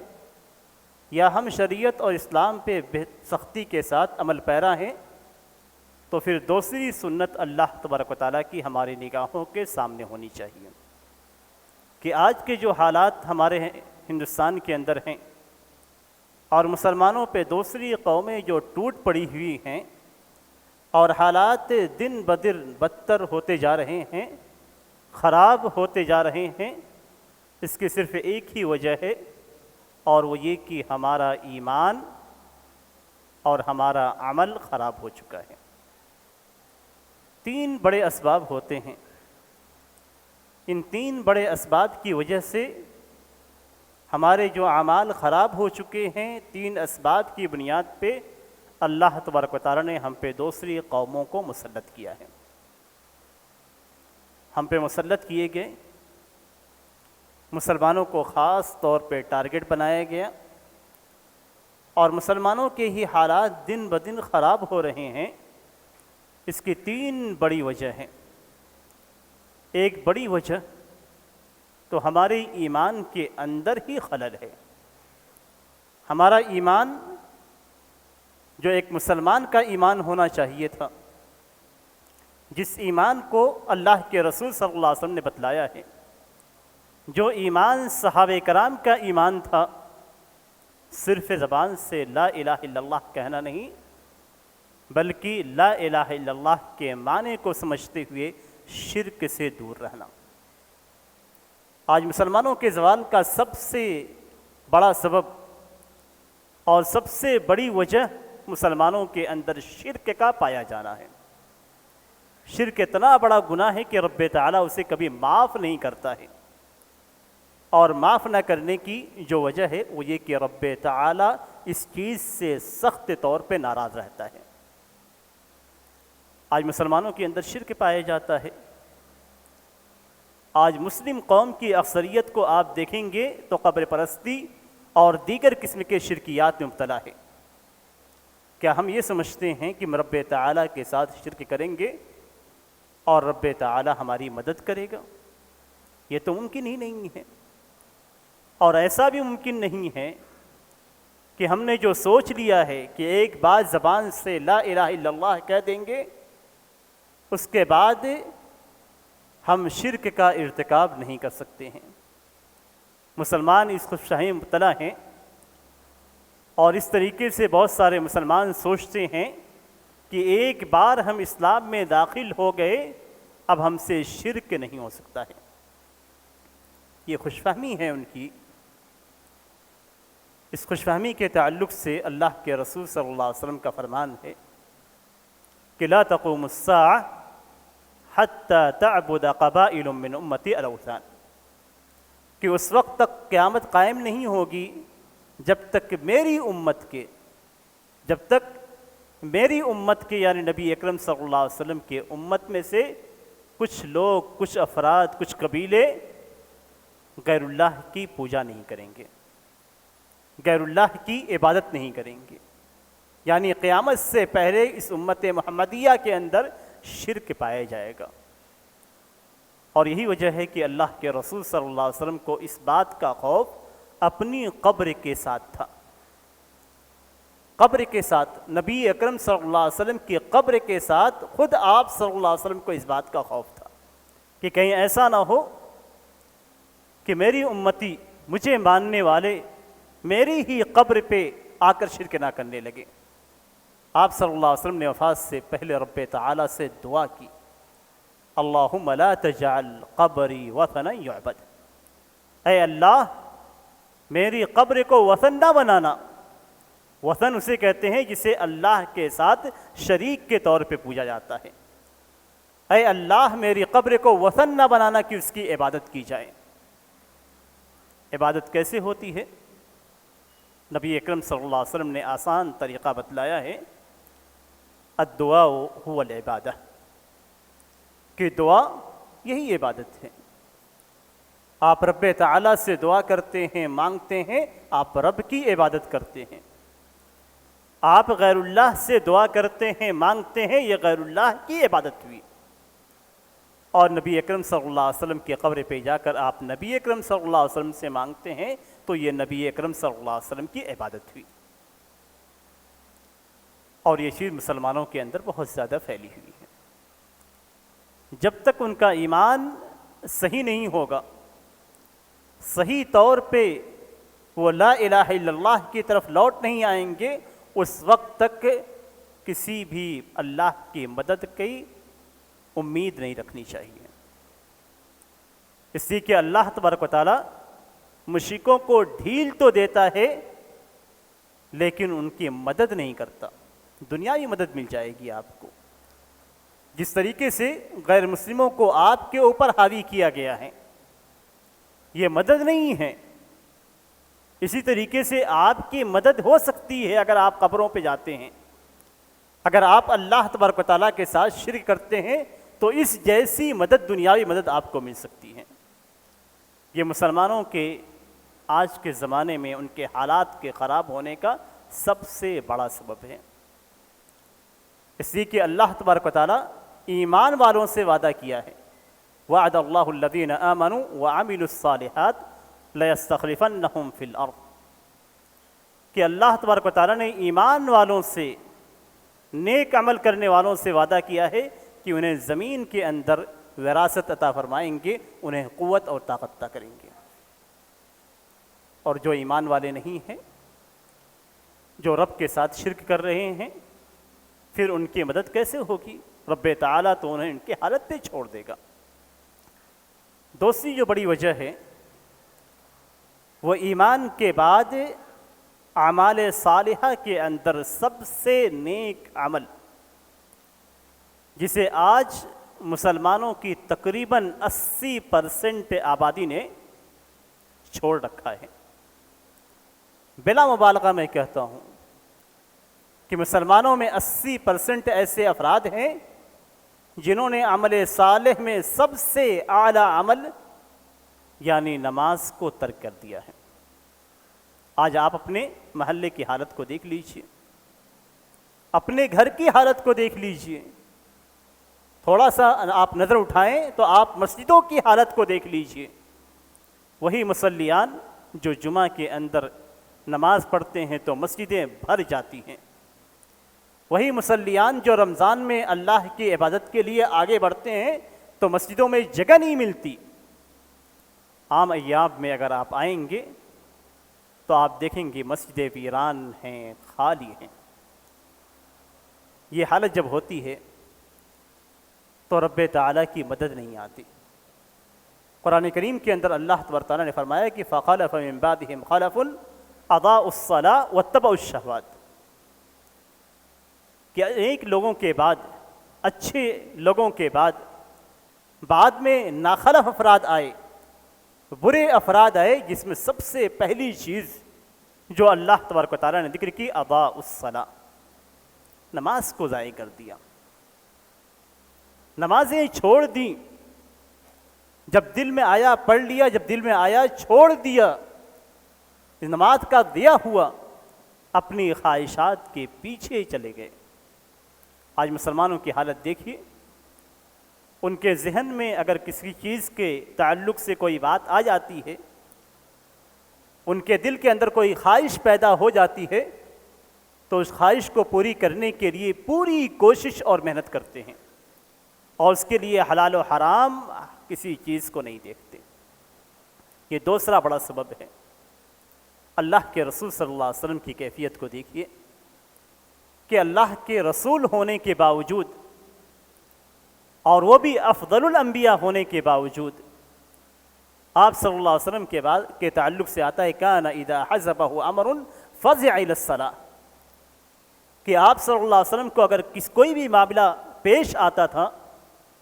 یا ہم شریعت اور اسلام پہ سختی کے ساتھ عمل پیرا ہیں، تو پھر دوسری سنت اللہ تبارک و تعالیٰ کی ہماری نگاہوں کے سامنے ہونی چاہیے کہ آج کے جو حالات ہمارے ہندوستان کے اندر ہیں، اور مسلمانوں پہ دوسری قومیں جو ٹوٹ پڑی ہوئی ہیں، اور حالات دن بدن بدتر ہوتے جا رہے ہیں، خراب ہوتے جا رہے ہیں، اس کی صرف ایک ہی وجہ ہے، اور وہ یہ کہ ہمارا ایمان اور ہمارا عمل خراب ہو چکا ہے۔ تین بڑے اسباب ہوتے ہیں، ان تین بڑے اسباب کی وجہ سے ہمارے جو اعمال خراب ہو چکے ہیں، تین اسباب کی بنیاد پہ اللہ تبارک و تعالیٰ نے ہم پہ دوسری قوموں کو مسلط کیا ہے۔ ہم پہ مسلط کیے گئے، مسلمانوں کو خاص طور پہ ٹارگٹ بنایا گیا، اور مسلمانوں کے ہی حالات دن بدن خراب ہو رہے ہیں۔ اس کی تین بڑی وجہ ہیں۔ ایک بڑی وجہ تو ہمارے ایمان کے اندر ہی خلل ہے۔ ہمارا ایمان جو ایک مسلمان کا ایمان ہونا چاہیے تھا، جس ایمان کو اللہ کے رسول صلی اللہ علیہ وسلم نے بتلایا ہے، جو ایمان صحابہ کرام کا ایمان تھا، صرف زبان سے لا الہ الا اللہ کہنا نہیں، بلکہ لا الہ الا اللہ کے معنی کو سمجھتے ہوئے شرک سے دور رہنا۔ آج مسلمانوں کے زوال کا سب سے بڑا سبب اور سب سے بڑی وجہ مسلمانوں کے اندر شرک کا پایا جانا ہے۔ شرک اتنا بڑا گناہ ہے کہ رب تعالیٰ اسے کبھی معاف نہیں کرتا ہے، اور معاف نہ کرنے کی جو وجہ ہے وہ یہ کہ رب تعالیٰ اس چیز سے سخت طور پہ ناراض رہتا ہے۔ آج مسلمانوں کے اندر شرک پایا جاتا ہے۔ آج مسلم قوم کی اکثریت کو آپ دیکھیں گے تو قبر پرستی اور دیگر قسم کے شرکیات میں مبتلا ہے۔ کیا ہم یہ سمجھتے ہیں کہ رب تعالیٰ کے ساتھ شرک کریں گے اور رب تعالیٰ ہماری مدد کرے گا؟ یہ تو ممکن ہی نہیں ہے، اور ایسا بھی ممکن نہیں ہے کہ ہم نے جو سوچ لیا ہے کہ ایک بات زبان سے لا الہ الا اللہ کہہ دیں گے، اس کے بعد ہم شرک کا ارتکاب نہیں کر سکتے ہیں۔ مسلمان اس خودشاہی میں مبتلا ہیں، اور اس طریقے سے بہت سارے مسلمان سوچتے ہیں کہ ایک بار ہم اسلام میں داخل ہو گئے اب ہم سے شرک نہیں ہو سکتا ہے۔ یہ خوش فہمی ہے ان کی۔ اس خوش فہمی کے تعلق سے اللہ کے رسول صلی اللہ علیہ وسلم کا فرمان ہے کہ لا تقوم الساعة حتى تعبد قبائل من امتی الاوثان، کہ اس وقت تک قیامت قائم نہیں ہوگی جب تک میری امت کے یعنی نبی اکرم صلی اللہ علیہ وسلم کے امت میں سے کچھ لوگ، کچھ افراد، کچھ قبیلے غیر اللہ کی پوجا نہیں کریں گے، غیر اللہ کی عبادت نہیں کریں گے۔ یعنی قیامت سے پہلے اس امت محمدیہ کے اندر شرک پایا جائے گا۔ اور یہی وجہ ہے کہ اللہ کے رسول صلی اللہ علیہ وسلم کو اس بات کا خوف اپنی قبر کے ساتھ تھا۔ قبر کے ساتھ، نبی اکرم صلی اللہ علیہ وسلم کی قبر کے ساتھ خود آپ صلی اللہ علیہ وسلم کو اس بات کا خوف تھا کہ کہیں ایسا نہ ہو کہ میری امتی، مجھے ماننے والے میری ہی قبر پہ آ کر شرک نہ کرنے لگے۔ آپ صلی اللہ علیہ وسلم نے وفات سے پہلے رب تعالیٰ سے دعا کی، اللہم لا تجعل قبری وثنا یعبد، اے اللہ میری قبر کو وثن نہ بنانا۔ وثن اسے کہتے ہیں جسے اللہ کے ساتھ شریک کے طور پہ پوجا جاتا ہے۔ اے اللہ میری قبر کو وثن نہ بنانا کہ اس کی عبادت کی جائے۔ عبادت کیسے ہوتی ہے؟ نبی اکرم صلی اللہ علیہ وسلم نے آسان طریقہ بتلایا ہے، الدعاء هو العبادہ، کہ دعا یہی عبادت ہے۔ آپ رب تعالیٰ سے دعا کرتے ہیں، مانگتے ہیں، آپ رب کی عبادت کرتے ہیں۔ آپ غیر اللہ سے دعا کرتے ہیں، مانگتے ہیں، یہ غیر اللہ کی عبادت ہوئی۔ اور نبی اکرم صلی اللہ علیہ وسلم کی قبر پہ جا کر آپ نبی اکرم صلی اللہ علیہ وسلم سے مانگتے ہیں تو یہ نبی اکرم صلی اللہ علیہ وسلم کی عبادت ہوئی۔ اور یہ چیز مسلمانوں کے اندر بہت زیادہ پھیلی ہوئی ہے۔ جب تک ان کا ایمان صحیح نہیں ہوگا، صحیح طور پہ وہ لا الہ الا اللہ کی طرف لوٹ نہیں آئیں گے، اس وقت تک کسی بھی اللہ کی مدد کی امید نہیں رکھنی چاہیے۔ اس لیے کہ اللہ تبارک و تعالیٰ مشرکوں کو ڈھیل تو دیتا ہے لیکن ان کی مدد نہیں کرتا۔ دنیاوی مدد مل جائے گی آپ کو، جس طریقے سے غیر مسلموں کو آپ کے اوپر حاوی کیا گیا ہے، یہ مدد نہیں ہے۔ اسی طریقے سے آپ کی مدد ہو سکتی ہے اگر آپ قبروں پہ جاتے ہیں، اگر آپ اللہ تبارک و تعالیٰ کے ساتھ شرک کرتے ہیں تو اس جیسی مدد، دنیاوی مدد آپ کو مل سکتی ہے۔ یہ مسلمانوں کے آج کے زمانے میں ان کے حالات کے خراب ہونے کا سب سے بڑا سبب ہے۔ اس لیے کہ اللہ تبارک و تعالیٰ ایمان والوں سے وعدہ کیا ہے، وعد اللہ الذین آمنوا وعملوا الصالحات لیستخلفنہم فی الارض، کہ اللہ تبارک و تعالیٰ نے ایمان والوں سے، نیک عمل کرنے والوں سے وعدہ کیا ہے کہ انہیں زمین کے اندر وراثت عطا فرمائیں گے، انہیں قوت اور طاقت عطا کریں گے۔ اور جو ایمان والے نہیں ہیں، جو رب کے ساتھ شرک کر رہے ہیں، پھر ان کی مدد کیسے ہوگی؟ رب تعالیٰ تو انہیں ان کی حالت پہ چھوڑ دے گا۔ دوسری جو بڑی وجہ ہے وہ ایمان کے بعد اعمال صالحہ کے اندر سب سے نیک عمل، جسے آج مسلمانوں کی تقریباً 80% آبادی نے چھوڑ رکھا ہے۔ بلا مبالغہ میں کہتا ہوں کہ مسلمانوں میں 80% ایسے افراد ہیں جنہوں نے عمل صالح میں سب سے اعلیٰ عمل یعنی نماز کو ترک کر دیا ہے۔ آج آپ اپنے محلے کی حالت کو دیکھ لیجئے، اپنے گھر کی حالت کو دیکھ لیجئے، تھوڑا سا آپ نظر اٹھائیں تو آپ مسجدوں کی حالت کو دیکھ لیجئے۔ وہی مصلیان جو جمعہ کے اندر نماز پڑھتے ہیں تو مسجدیں بھر جاتی ہیں، وہی مصلیان جو رمضان میں اللہ کی عبادت کے لیے آگے بڑھتے ہیں تو مسجدوں میں جگہ نہیں ملتی۔ عام ایام میں اگر آپ آئیں گے تو آپ دیکھیں گے مسجدیں ویران ہیں، خالی ہیں۔ یہ حالت جب ہوتی ہے تو رب تعالیٰ کی مدد نہیں آتی۔ قرآن کریم کے اندر اللہ تبارک تعالیٰ نے فرمایا کہ فَخَلَفَ مِن بَعْدِهِمْ خَلَفٌ أَضَاعُوا الصَّلَاةَ وَاتَّبَعُوا الشَّهَوَاتِ، کہ ایک لوگوں کے بعد، اچھے لوگوں کے بعد میں ناخلف افراد آئے، برے افراد آئے، جس میں سب سے پہلی چیز جو اللہ تبارک و تعالیٰ نے ذکر کی اضاعوا الصلاۃ، نماز کو ضائع کر دیا، نمازیں چھوڑ دیں، جب دل میں آیا پڑھ لیا، جب دل میں آیا چھوڑ دیا، نماز کا دیا ہوا اپنی خواہشات کے پیچھے چلے گئے۔ آج مسلمانوں کی حالت دیکھیے، ان کے ذہن میں اگر کسی چیز کے تعلق سے کوئی بات آ جاتی ہے، ان کے دل کے اندر کوئی خواہش پیدا ہو جاتی ہے، تو اس خواہش کو پوری کرنے کے لیے پوری کوشش اور محنت کرتے ہیں، اور اس کے لیے حلال و حرام کسی چیز کو نہیں دیکھتے۔ یہ دوسرا بڑا سبب ہے۔ اللہ کے رسول صلی اللہ علیہ وسلم کی کیفیت کو دیکھیے کہ اللہ کے رسول ہونے کے باوجود، اور وہ بھی افضل الانبیاء ہونے کے باوجود، آپ صلی اللہ علیہ وسلم کے تعلق سے آتا ہے کان اذا حزبہ امر فزع الی الصلاۃ، کہ آپ صلی اللہ علیہ وسلم کو اگر کوئی بھی معاملہ پیش آتا تھا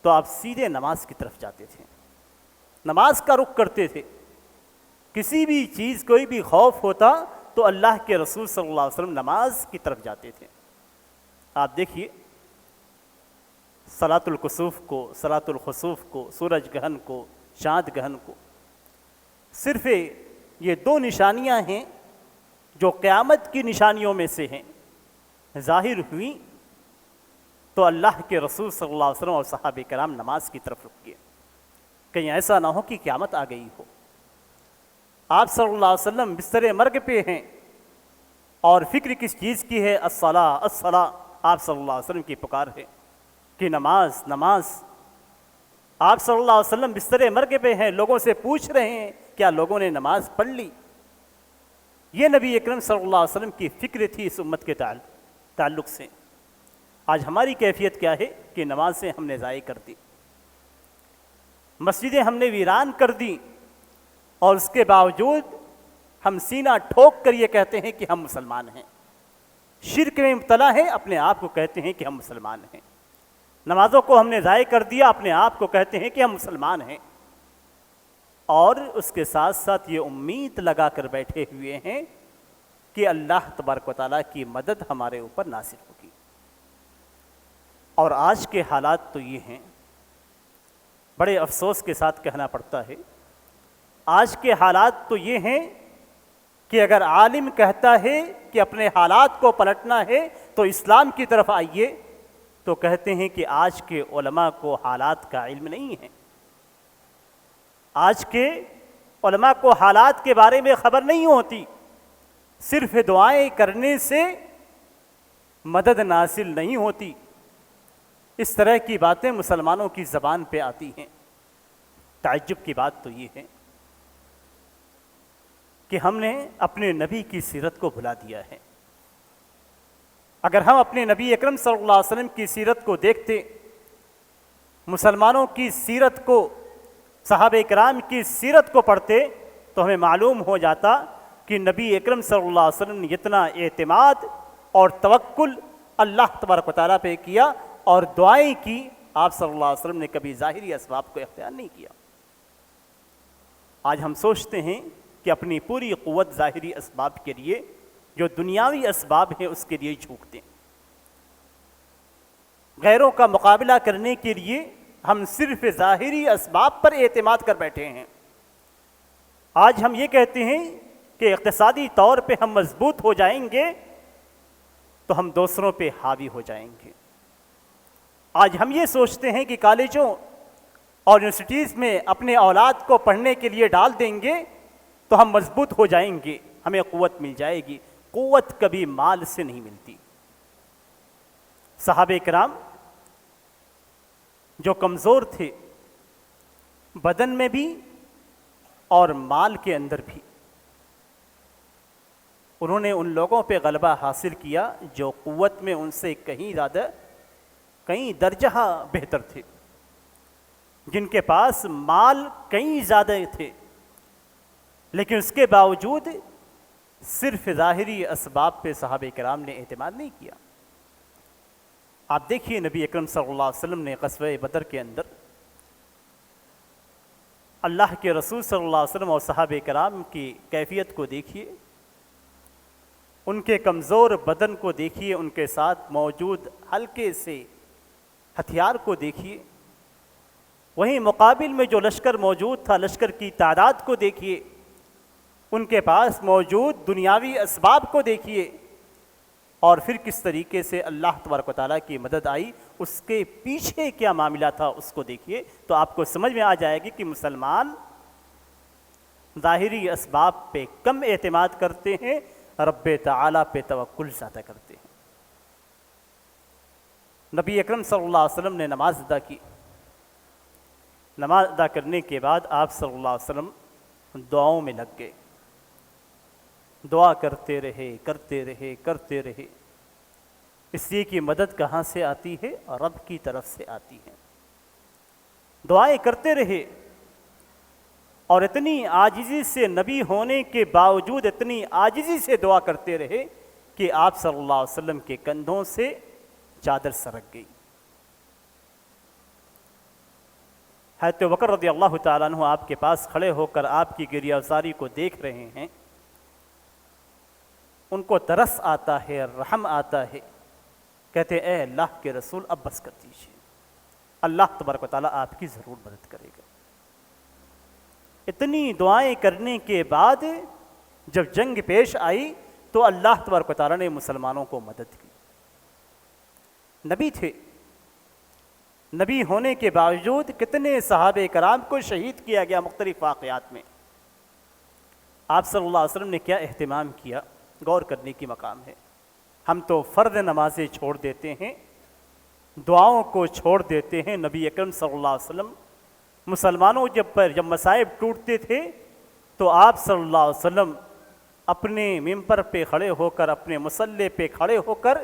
تو آپ سیدھے نماز کی طرف جاتے تھے، نماز کا رخ کرتے تھے۔ کسی بھی چیز، کوئی بھی خوف ہوتا تو اللہ کے رسول صلی اللہ علیہ وسلم نماز کی طرف جاتے تھے۔ آپ دیکھیے صلاۃ الکسوف کو، صلاۃ الخسوف کو، سورج گرہن کو، چاند گرہن کو، صرف یہ دو نشانیاں ہیں جو قیامت کی نشانیوں میں سے ہیں، ظاہر ہوئی تو اللہ کے رسول صلی اللہ علیہ وسلم اور صحابہ کرام نماز کی طرف رک گئے، کہیں ایسا نہ ہو کہ قیامت آ گئی ہو۔ آپ صلی اللہ علیہ وسلم بستر مرگ پہ ہیں اور فکر کس چیز کی ہے؟ الصلاۃ الصلاۃ، آپ صلی اللہ علیہ وسلم کی پکار ہے کہ نماز نماز۔ آپ صلی اللہ علیہ وسلم بستر مرگ پہ ہیں، لوگوں سے پوچھ رہے ہیں کیا لوگوں نے نماز پڑھ لی؟ یہ نبی اکرم صلی اللہ علیہ وسلم کی فکر تھی اس امت کے تعلق سے۔ آج ہماری کیفیت کیا ہے کہ نمازیں ہم نے ضائع کر دی، مسجدیں ہم نے ویران کر دی، اور اس کے باوجود ہم سینہ ٹھوک کر یہ کہتے ہیں کہ ہم مسلمان ہیں، شرک میں مبتلا ہیں، اپنے آپ کو کہتے ہیں کہ ہم مسلمان ہیں۔ نمازوں کو ہم نے ضائع کر دیا، اپنے آپ کو کہتے ہیں کہ ہم مسلمان ہیں، اور اس کے ساتھ ساتھ یہ امید لگا کر بیٹھے ہوئے ہیں کہ اللہ تبارک و تعالیٰ کی مدد ہمارے اوپر نازل ہوگی۔ اور آج کے حالات تو یہ ہیں، بڑے افسوس کے ساتھ کہنا پڑتا ہے، آج کے حالات تو یہ ہیں کہ اگر عالم کہتا ہے کہ اپنے حالات کو پلٹنا ہے تو اسلام کی طرف آئیے، تو کہتے ہیں کہ آج کے علماء کو حالات کا علم نہیں ہے، آج کے علماء کو حالات کے بارے میں خبر نہیں ہوتی، صرف دعائیں کرنے سے مدد نازل نہیں ہوتی۔ اس طرح کی باتیں مسلمانوں کی زبان پہ آتی ہیں۔ تعجب کی بات تو یہ ہے کہ ہم نے اپنے نبی کی سیرت کو بھلا دیا ہے۔ اگر ہم اپنے نبی اکرم صلی اللہ علیہ وسلم کی سیرت کو دیکھتے، مسلمانوں کی سیرت کو، صحابہ کرام کی سیرت کو پڑھتے، تو ہمیں معلوم ہو جاتا کہ نبی اکرم صلی اللہ علیہ وسلم نے اتنا اعتماد اور توکل اللہ تبارک و تعالیٰ پہ کیا اور دعائیں کی، آپ صلی اللہ علیہ وسلم نے کبھی ظاہری اسباب کو اختیار نہیں کیا۔ آج ہم سوچتے ہیں کہ اپنی پوری قوت ظاہری اسباب کے لیے، جو دنیاوی اسباب ہیں اس کے لیے جھونکتے ہیں۔ غیروں کا مقابلہ کرنے کے لیے ہم صرف ظاہری اسباب پر اعتماد کر بیٹھے ہیں۔ آج ہم یہ کہتے ہیں کہ اقتصادی طور پہ ہم مضبوط ہو جائیں گے تو ہم دوسروں پہ حاوی ہو جائیں گے۔ آج ہم یہ سوچتے ہیں کہ کالجوں اور یونیورسٹیز میں اپنے اولاد کو پڑھنے کے لیے ڈال دیں گے تو ہم مضبوط ہو جائیں گے، ہمیں قوت مل جائے گی۔ قوت کبھی مال سے نہیں ملتی۔ صحابہ کرام جو کمزور تھے بدن میں بھی اور مال کے اندر بھی، انہوں نے ان لوگوں پہ غلبہ حاصل کیا جو قوت میں ان سے کہیں زیادہ، کہیں درجہ بہتر تھے۔ جن کے پاس مال کئی زیادہ تھے، لیکن اس کے باوجود صرف ظاہری اسباب پہ صحابہ کرام نے اعتماد نہیں کیا۔ آپ دیکھیے نبی اکرم صلی اللہ علیہ وسلم نے غزوہ بدر کے اندر اللہ کے رسول صلی اللہ علیہ وسلم اور صحابہ کرام کی کیفیت کو دیکھیے، ان کے کمزور بدن کو دیکھیے، ان کے ساتھ موجود ہلکے سے ہتھیار کو دیکھیے، وہیں مقابل میں جو لشکر موجود تھا لشکر کی تعداد کو دیکھیے، ان کے پاس موجود دنیاوی اسباب کو دیکھیے، اور پھر کس طریقے سے اللہ تبارک و تعالیٰ کی مدد آئی، اس کے پیچھے کیا معاملہ تھا اس کو دیکھیے، تو آپ کو سمجھ میں آ جائے گی کہ مسلمان ظاہری اسباب پہ کم اعتماد کرتے ہیں، رب تعالیٰ پہ توکل زیادہ کرتے ہیں۔ نبی اکرم صلی اللہ علیہ وسلم نے نماز ادا کی، نماز ادا کرنے کے بعد آپ صلی اللہ علیہ وسلم دعاؤں میں لگ گئے، دعا کرتے رہے کرتے رہے کرتے رہے، اس لیے کہ مدد کہاں سے آتی ہے؟ رب کی طرف سے آتی ہے۔ دعائیں کرتے رہے، اور اتنی عاجزی سے نبی ہونے کے باوجود اتنی عاجزی سے دعا کرتے رہے کہ آپ صلی اللہ علیہ وسلم کے کندھوں سے چادر سرک گئی۔ حضرت بکر رضی اللہ تعالیٰ عنہ آپ کے پاس کھڑے ہو کر آپ کی گریہ زاری کو دیکھ رہے ہیں، ان کو ترس آتا ہے، رحم آتا ہے، کہتے اے اللہ کے رسول اب بس کر دیجیے، اللہ تبارک و تعالیٰ آپ کی ضرور مدد کرے گا۔ اتنی دعائیں کرنے کے بعد جب جنگ پیش آئی تو اللہ تبارک و تعالیٰ نے مسلمانوں کو مدد کی۔ نبی تھے، نبی ہونے کے باوجود کتنے صحابہ کرام کو شہید کیا گیا مختلف واقعات میں، آپ صلی اللہ علیہ وسلم نے کیا اہتمام کیا، غور کرنے کی مقام ہے۔ ہم تو فرض نمازیں چھوڑ دیتے ہیں، دعاؤں کو چھوڑ دیتے ہیں۔ نبی اکرم صلی اللہ علیہ وسلم مسلمانوں جب مصائب ٹوٹتے تھے تو آپ صلی اللہ علیہ وسلم اپنے ممبر پہ کھڑے ہو کر، اپنے مصلی پہ کھڑے ہو کر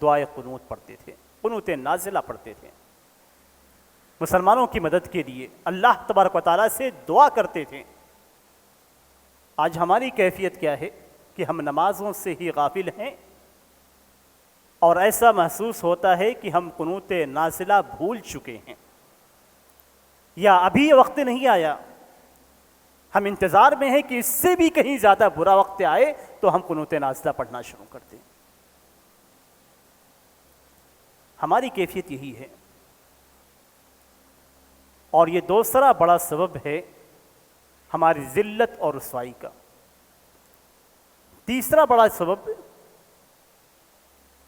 دعائے قنوت پڑھتے تھے، قنوت نازلہ پڑھتے تھے، مسلمانوں کی مدد کے لیے اللہ تبارک و تعالیٰ سے دعا کرتے تھے۔ آج ہماری کیفیت کیا ہے کہ ہم نمازوں سے ہی غافل ہیں، اور ایسا محسوس ہوتا ہے کہ ہم قنوت نازلہ بھول چکے ہیں، یا ابھی وقت نہیں آیا، ہم انتظار میں ہیں کہ اس سے بھی کہیں زیادہ برا وقت آئے تو ہم قنوت نازلہ پڑھنا شروع کر دیں۔ ہماری کیفیت یہی ہے، اور یہ دوسرا بڑا سبب ہے ہماری ذلت اور رسوائی کا۔ تیسرا بڑا سبب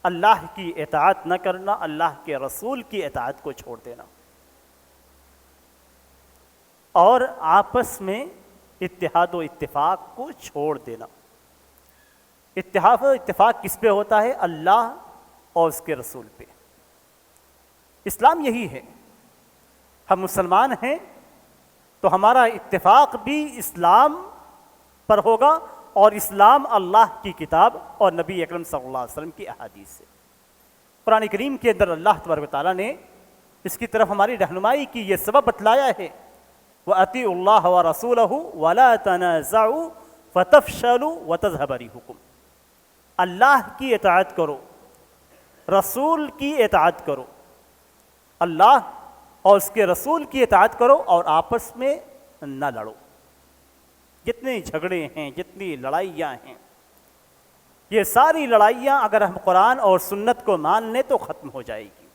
اللہ کی اطاعت نہ کرنا، اللہ کے رسول کی اطاعت کو چھوڑ دینا، اور آپس میں اتحاد و اتفاق کو چھوڑ دینا۔ اتحاد و اتفاق کس پہ ہوتا ہے؟ اللہ اور اس کے رسول پہ۔ اسلام یہی ہے، ہم مسلمان ہیں تو ہمارا اتفاق بھی اسلام پر ہوگا، اور اسلام اللہ کی کتاب اور نبی اکرم صلی اللہ علیہ وسلم کی احادیث سے۔ قرآن کریم کے اندر اللہ تبارک و تعالیٰ نے اس کی طرف ہماری رہنمائی کی، یہ سبب بتلایا ہے وَأَطِيعُوا اللَّهَ وَرَسُولَهُ وَلَا تَنَازَعُوا فَتَفْشَلُوا وَتَذْهَبَ رِيحُكُمْ۔ اللہ کی اطاعت کرو، رسول کی اطاعت کرو، اللہ اور اس کے رسول کی اطاعت کرو، اور آپس میں نہ لڑو۔ جتنے جھگڑے ہیں، جتنی لڑائیاں ہیں، یہ ساری لڑائیاں اگر ہم قرآن اور سنت کو مان لیں تو ختم ہو جائے گی،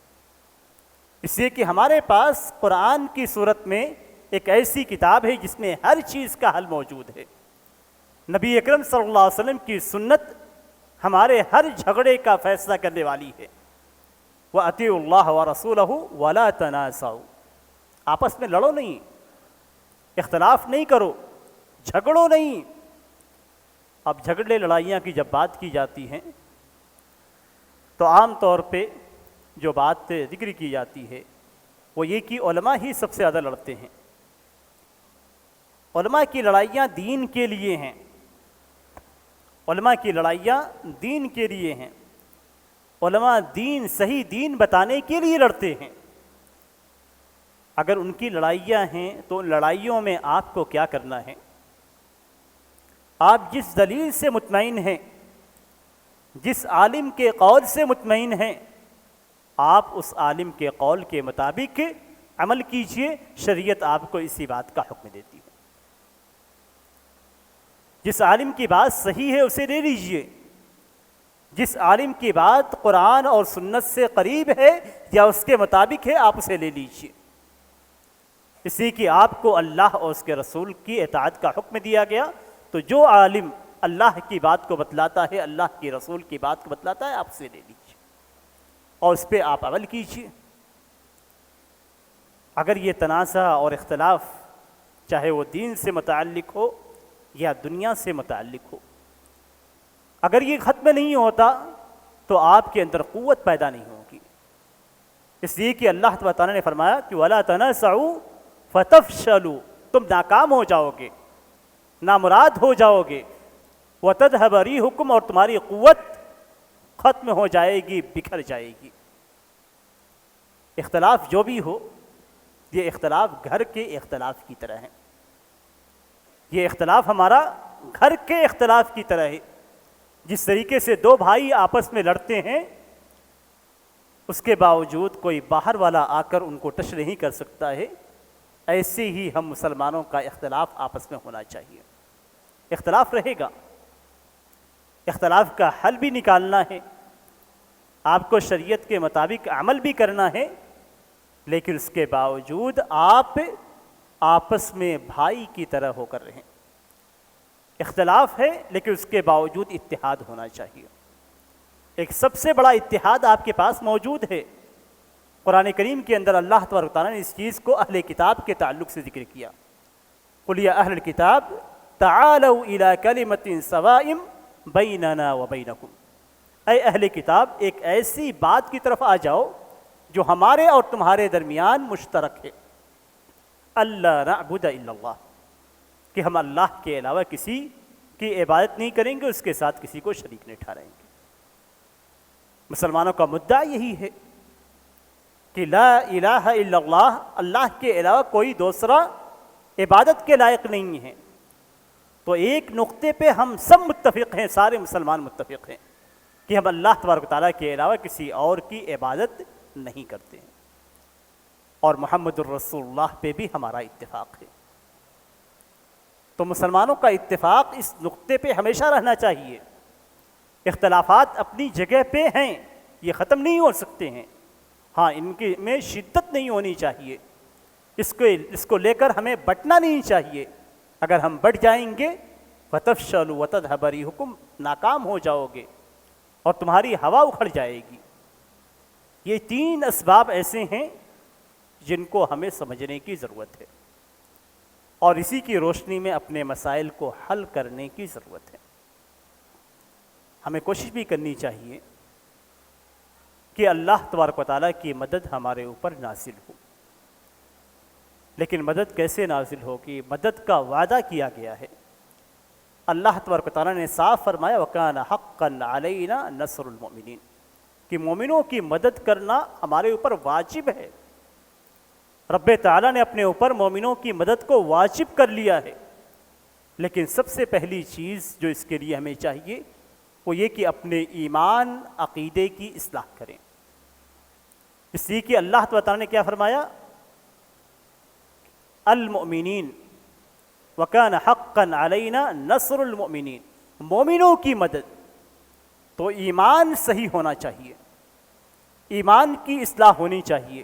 اس لیے کہ ہمارے پاس قرآن کی صورت میں ایک ایسی کتاب ہے جس میں ہر چیز کا حل موجود ہے۔ نبی اکرم صلی اللہ علیہ وسلم کی سنت ہمارے ہر جھگڑے کا فیصلہ کرنے والی ہے۔ وَأَطِيعُوا اللَّهَ وَرَسُولَهُ وَلَا تَنَازَعُوا، آپس میں لڑو نہیں، اختلاف نہیں کرو، جھگڑو نہیں۔ اب جھگڑے لڑائیاں کی جب بات کی جاتی ہیں تو عام طور پہ جو بات ذکر کی جاتی ہے وہ یہ کہ علماء ہی سب سے زیادہ لڑتے ہیں۔ علماء کی لڑائیاں دین کے لیے ہیں، علماء کی لڑائیاں دین کے لیے ہیں، علماء دین، صحیح دین بتانے کے لیے لڑتے ہیں۔ اگر ان کی لڑائیاں ہیں تو ان لڑائیوں میں آپ کو کیا کرنا ہے؟ آپ جس دلیل سے مطمئن ہیں، جس عالم کے قول سے مطمئن ہیں، آپ اس عالم کے قول کے مطابق عمل کیجئے۔ شریعت آپ کو اسی بات کا حکم دیتی ہے۔ جس عالم کی بات صحیح ہے اسے لے لیجئے، جس عالم کی بات قرآن اور سنت سے قریب ہے یا اس کے مطابق ہے آپ اسے لے لیجئے، اس لیے کہ آپ کو اللہ اور اس کے رسول کی اطاعت کا حکم دیا گیا۔ تو جو عالم اللہ کی بات کو بتلاتا ہے، اللہ کی رسول کی بات کو بتلاتا ہے، آپ اسے لے لیجئے اور اس پہ آپ عمل کیجئے۔ اگر یہ تنازع اور اختلاف چاہے وہ دین سے متعلق ہو یا دنیا سے متعلق ہو، اگر یہ ختم نہیں ہوتا تو آپ کے اندر قوت پیدا نہیں ہوگی۔ اس لیے کہ اللہ تعالیٰ نے فرمایا کہ وَلَا تَنَازَعُوا فَتَفْشَلُوا، تم ناکام ہو جاؤ گے، نامراد ہو جاؤ گے، وَتَذْهَبَ رِيحُكُمْ، اور تمہاری قوت ختم ہو جائے گی، بکھر جائے گی۔ اختلاف جو بھی ہو، یہ اختلاف گھر کے اختلاف کی طرح ہے، یہ اختلاف ہمارا گھر کے اختلاف کی طرح ہے۔ جس طریقے سے دو بھائی آپس میں لڑتے ہیں، اس کے باوجود کوئی باہر والا آ کر ان کو ٹچ نہیں کر سکتا ہے، ایسے ہی ہم مسلمانوں کا اختلاف آپس میں ہونا چاہیے۔ اختلاف رہے گا، اختلاف کا حل بھی نکالنا ہے، آپ کو شریعت کے مطابق عمل بھی کرنا ہے، لیکن اس کے باوجود آپ آپس میں بھائی کی طرح ہو کر رہیں۔ اختلاف ہے لیکن اس کے باوجود اتحاد ہونا چاہیے۔ ایک سب سے بڑا اتحاد آپ کے پاس موجود ہے۔ قرآن کریم کے اندر اللہ تبارک و تعالیٰ نے اس چیز کو اہل کتاب کے تعلق سے ذکر کیا۔ قُلْ يَا أَهْلَ الْكِتَابِ تَعَالَوْا إِلَىٰ كَلِمَةٍ سَوَاءٍ بَيْنَنَا وَبَيْنَكُمْ، اے اہل کتاب ایک ایسی بات کی طرف آ جاؤ جو ہمارے اور تمہارے درمیان مشترک ہے۔ اللہ نعبد الا اللہ، کہ ہم اللہ کے علاوہ کسی کی عبادت نہیں کریں گے، اس کے ساتھ کسی کو شریک نہیں ٹھہرائیں گے۔ مسلمانوں کا مدعا یہی ہے کہ لا الہ الا اللہ، اللہ کے علاوہ کوئی دوسرا عبادت کے لائق نہیں ہے۔ تو ایک نقطے پہ ہم سب متفق ہیں، سارے مسلمان متفق ہیں کہ ہم اللہ تبارک و تعالیٰ کے علاوہ کسی اور کی عبادت نہیں کرتے ہیں، اور محمد الرسول اللہ پہ بھی ہمارا اتفاق ہے۔ تو مسلمانوں کا اتفاق اس نقطے پہ ہمیشہ رہنا چاہیے۔ اختلافات اپنی جگہ پہ ہیں، یہ ختم نہیں ہو سکتے ہیں، ہاں ان کے میں شدت نہیں ہونی چاہیے، اس کو لے کر ہمیں بٹنا نہیں چاہیے۔ اگر ہم بٹ جائیں گے فَتَفْشَلُوا وَتَذْهَبَ رِيحُكُمْ، ناکام ہو جاؤ گے اور تمہاری ہوا اکھڑ جائے گی۔ یہ تین اسباب ایسے ہیں جن کو ہمیں سمجھنے کی ضرورت ہے، اور اسی کی روشنی میں اپنے مسائل کو حل کرنے کی ضرورت ہے۔ ہمیں کوشش بھی کرنی چاہیے کہ اللہ تبارک و تعالیٰ کی مدد ہمارے اوپر نازل ہو، لیکن مدد کیسے نازل ہوگی؟ مدد کا وعدہ کیا گیا ہے۔ اللہ تبارک و تعالیٰ نے صاف فرمایا وَكَانَ حَقًّا عَلَيْنَا نَصْرُ الْمُؤْمِنِينَ، کہ مومنوں کی مدد کرنا ہمارے اوپر واجب ہے۔ رب تعالیٰ نے اپنے اوپر مومنوں کی مدد کو واجب کر لیا ہے، لیکن سب سے پہلی چیز جو اس کے لیے ہمیں چاہیے وہ یہ کہ اپنے ایمان عقیدے کی اصلاح کریں۔ اس لیے کہ اللہ تعالیٰ نے کیا فرمایا؟ المؤمنین وکان حقا علینا نصر المؤمنین، مومنوں کی مدد۔ تو ایمان صحیح ہونا چاہیے، ایمان کی اصلاح ہونی چاہیے،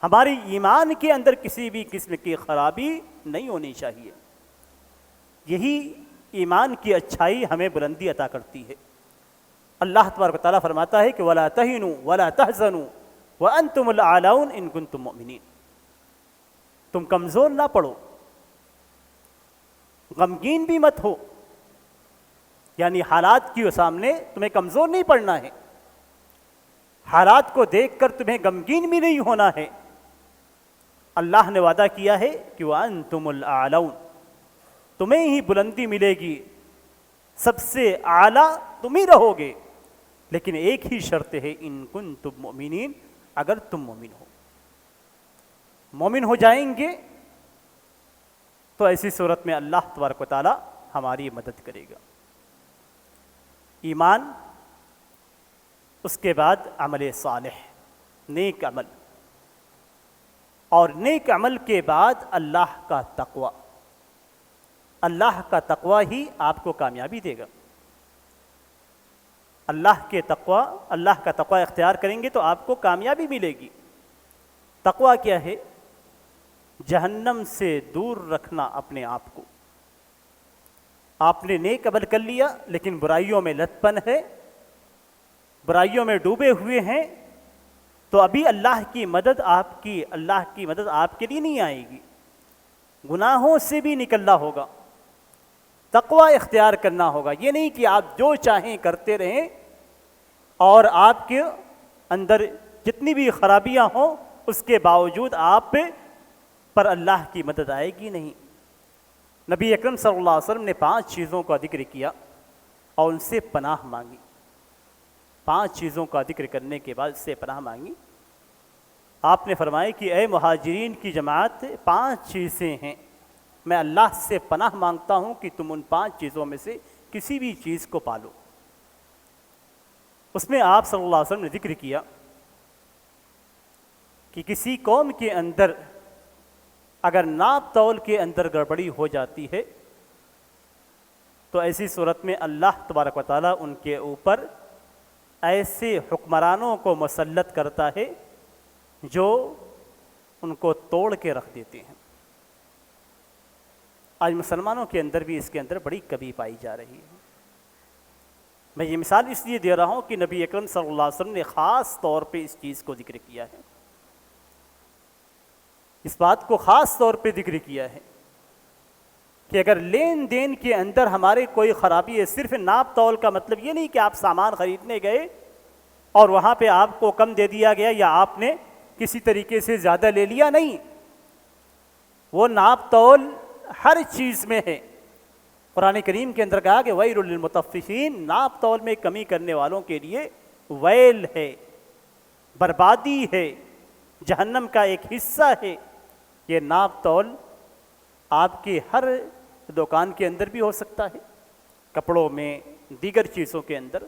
ہماری ایمان کے اندر کسی بھی قسم کی خرابی نہیں ہونی چاہیے۔ یہی ایمان کی اچھائی ہمیں بلندی عطا کرتی ہے۔ اللہ تبارک و تعالیٰ فرماتا ہے کہ وَلَا تَهِنُوا وَلَا تَحْزَنُوا وَأَنْتُمُ الْأَعْلَوْنَ إِن كُنتُم مُؤْمِنِينَ، تم کمزور نہ پڑو، غمگین بھی مت ہو، یعنی حالات کے سامنے تمہیں کمزور نہیں پڑنا ہے، حالات کو دیکھ کر تمہیں غمگین بھی نہیں ہونا ہے۔ اللہ نے وعدہ کیا ہے کہ وَأَنْتُمُ الْأَعْلَوْنَ، تمہیں ہی بلندی ملے گی، سب سے اعلیٰ تم ہی رہو گے، لیکن ایک ہی شرط ہے ان کنتم مؤمنین، اگر تم مومن ہو۔ مومن ہو جائیں گے تو ایسی صورت میں اللہ تبارک و تعالی ہماری مدد کرے گا۔ ایمان، اس کے بعد عمل صالح، نیک عمل، اور نیک عمل کے بعد اللہ کا تقوی۔ اللہ کا تقوی ہی آپ کو کامیابی دے گا۔ اللہ کا تقوی اختیار کریں گے تو آپ کو کامیابی ملے گی۔ تقوی کیا ہے؟ جہنم سے دور رکھنا اپنے آپ کو۔ آپ نے نیک عمل کر لیا لیکن برائیوں میں لت پن ہے، برائیوں میں ڈوبے ہوئے ہیں، تو ابھی اللہ کی مدد آپ کے لیے نہیں آئے گی، گناہوں سے بھی نکلنا ہوگا، تقوی اختیار کرنا ہوگا۔ یہ نہیں کہ آپ جو چاہیں کرتے رہیں اور آپ کے اندر جتنی بھی خرابیاں ہوں اس کے باوجود آپ پر اللہ کی مدد آئے گی نہیں۔ نبی اکرم صلی اللہ علیہ وسلم نے 5 چیزوں کا ذکر کیا اور ان سے پناہ مانگی۔ 5 چیزوں کا ذکر کرنے کے بعد اس سے پناہ مانگی۔ آپ نے فرمایا کہ اے مہاجرین کی جماعت، 5 چیزیں ہیں، میں اللہ سے پناہ مانگتا ہوں کہ تم ان 5 چیزوں میں سے کسی بھی چیز کو پالو۔ اس میں آپ صلی اللہ علیہ وسلم نے ذکر کیا کہ کسی قوم کے اندر اگر ناپ تول کے اندر گڑبڑی ہو جاتی ہے تو ایسی صورت میں اللہ تبارک و تعالیٰ ان کے اوپر ایسے حکمرانوں کو مسلط کرتا ہے جو ان کو توڑ کے رکھ دیتے ہیں۔ آج مسلمانوں کے اندر بھی اس کے اندر بڑی کمی پائی جا رہی ہے۔ میں یہ مثال اس لیے دے رہا ہوں کہ نبی اکرم صلی اللہ علیہ وسلم نے خاص طور پہ اس چیز کو ذکر کیا ہے، اس بات کو خاص طور پہ ذکر کیا ہے کہ اگر لین دین کے اندر ہمارے کوئی خرابی ہے، صرف ناپ تول کا مطلب یہ نہیں کہ آپ سامان خریدنے گئے اور وہاں پہ آپ کو کم دے دیا گیا یا آپ نے کسی طریقے سے زیادہ لے لیا، نہیں، وہ ناپ تول ہر چیز میں ہے۔ قرآن کریم کے اندر کہا کہ ویل للمطففین، ناپ تول میں کمی کرنے والوں کے لیے ویل ہے، بربادی ہے، جہنم کا ایک حصہ ہے۔ یہ ناپ تول آپ کے ہر دکان کے اندر بھی ہو سکتا ہے، کپڑوں میں، دیگر چیزوں کے اندر،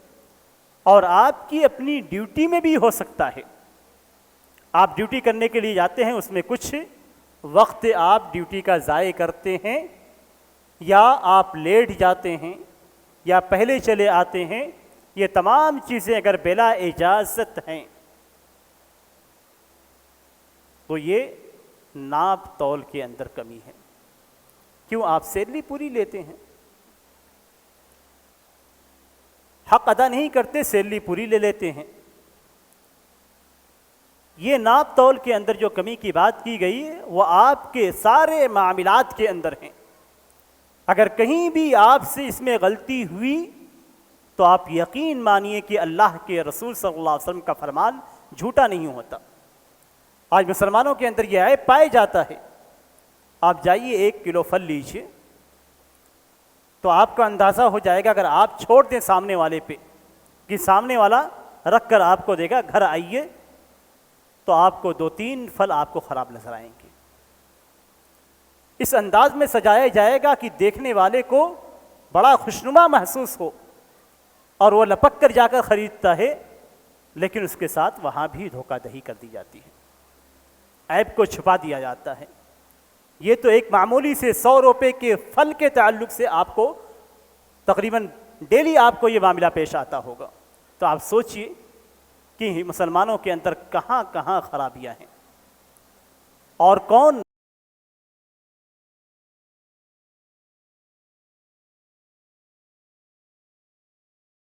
اور آپ کی اپنی ڈیوٹی میں بھی ہو سکتا ہے۔ آپ ڈیوٹی کرنے کے لیے جاتے ہیں، اس میں کچھ وقت آپ ڈیوٹی کا ضائع کرتے ہیں، یا آپ لیٹ جاتے ہیں یا پہلے چلے آتے ہیں، یہ تمام چیزیں اگر بلا اجازت ہیں تو یہ ناپ تول کے اندر کمی ہے۔ کیوں؟ آپ سیلری پوری لیتے ہیں، حق ادا نہیں کرتے، سیلری پوری لے لیتے ہیں۔ یہ ناپ تول کے اندر جو کمی کی بات کی گئی ہے وہ آپ کے سارے معاملات کے اندر ہیں۔ اگر کہیں بھی آپ سے اس میں غلطی ہوئی تو آپ یقین مانیے کہ اللہ کے رسول صلی اللہ علیہ وسلم کا فرمان جھوٹا نہیں ہوتا۔ آج مسلمانوں کے اندر یہ عیب پایا جاتا ہے۔ آپ جائیے 1 کلو پھل لیجیے تو آپ کا اندازہ ہو جائے گا، اگر آپ چھوڑ دیں سامنے والے پہ کہ سامنے والا رکھ کر آپ کو دے گا، گھر آئیے تو آپ کو 2-3 پھل آپ کو خراب نظر آئیں گے۔ اس انداز میں سجایا جائے گا کہ دیکھنے والے کو بڑا خوشنما محسوس ہو اور وہ لپک کر جا کر خریدتا ہے، لیکن اس کے ساتھ وہاں بھی دھوکہ دہی کر دی جاتی ہے، عیب کو چھپا دیا جاتا ہے۔ یہ تو ایک معمولی سے 100 روپے کے پھل کے تعلق سے آپ کو تقریباً ڈیلی آپ کو یہ معاملہ پیش آتا ہوگا۔ تو آپ سوچئے کہ مسلمانوں کے اندر کہاں کہاں خرابیاں ہیں اور کون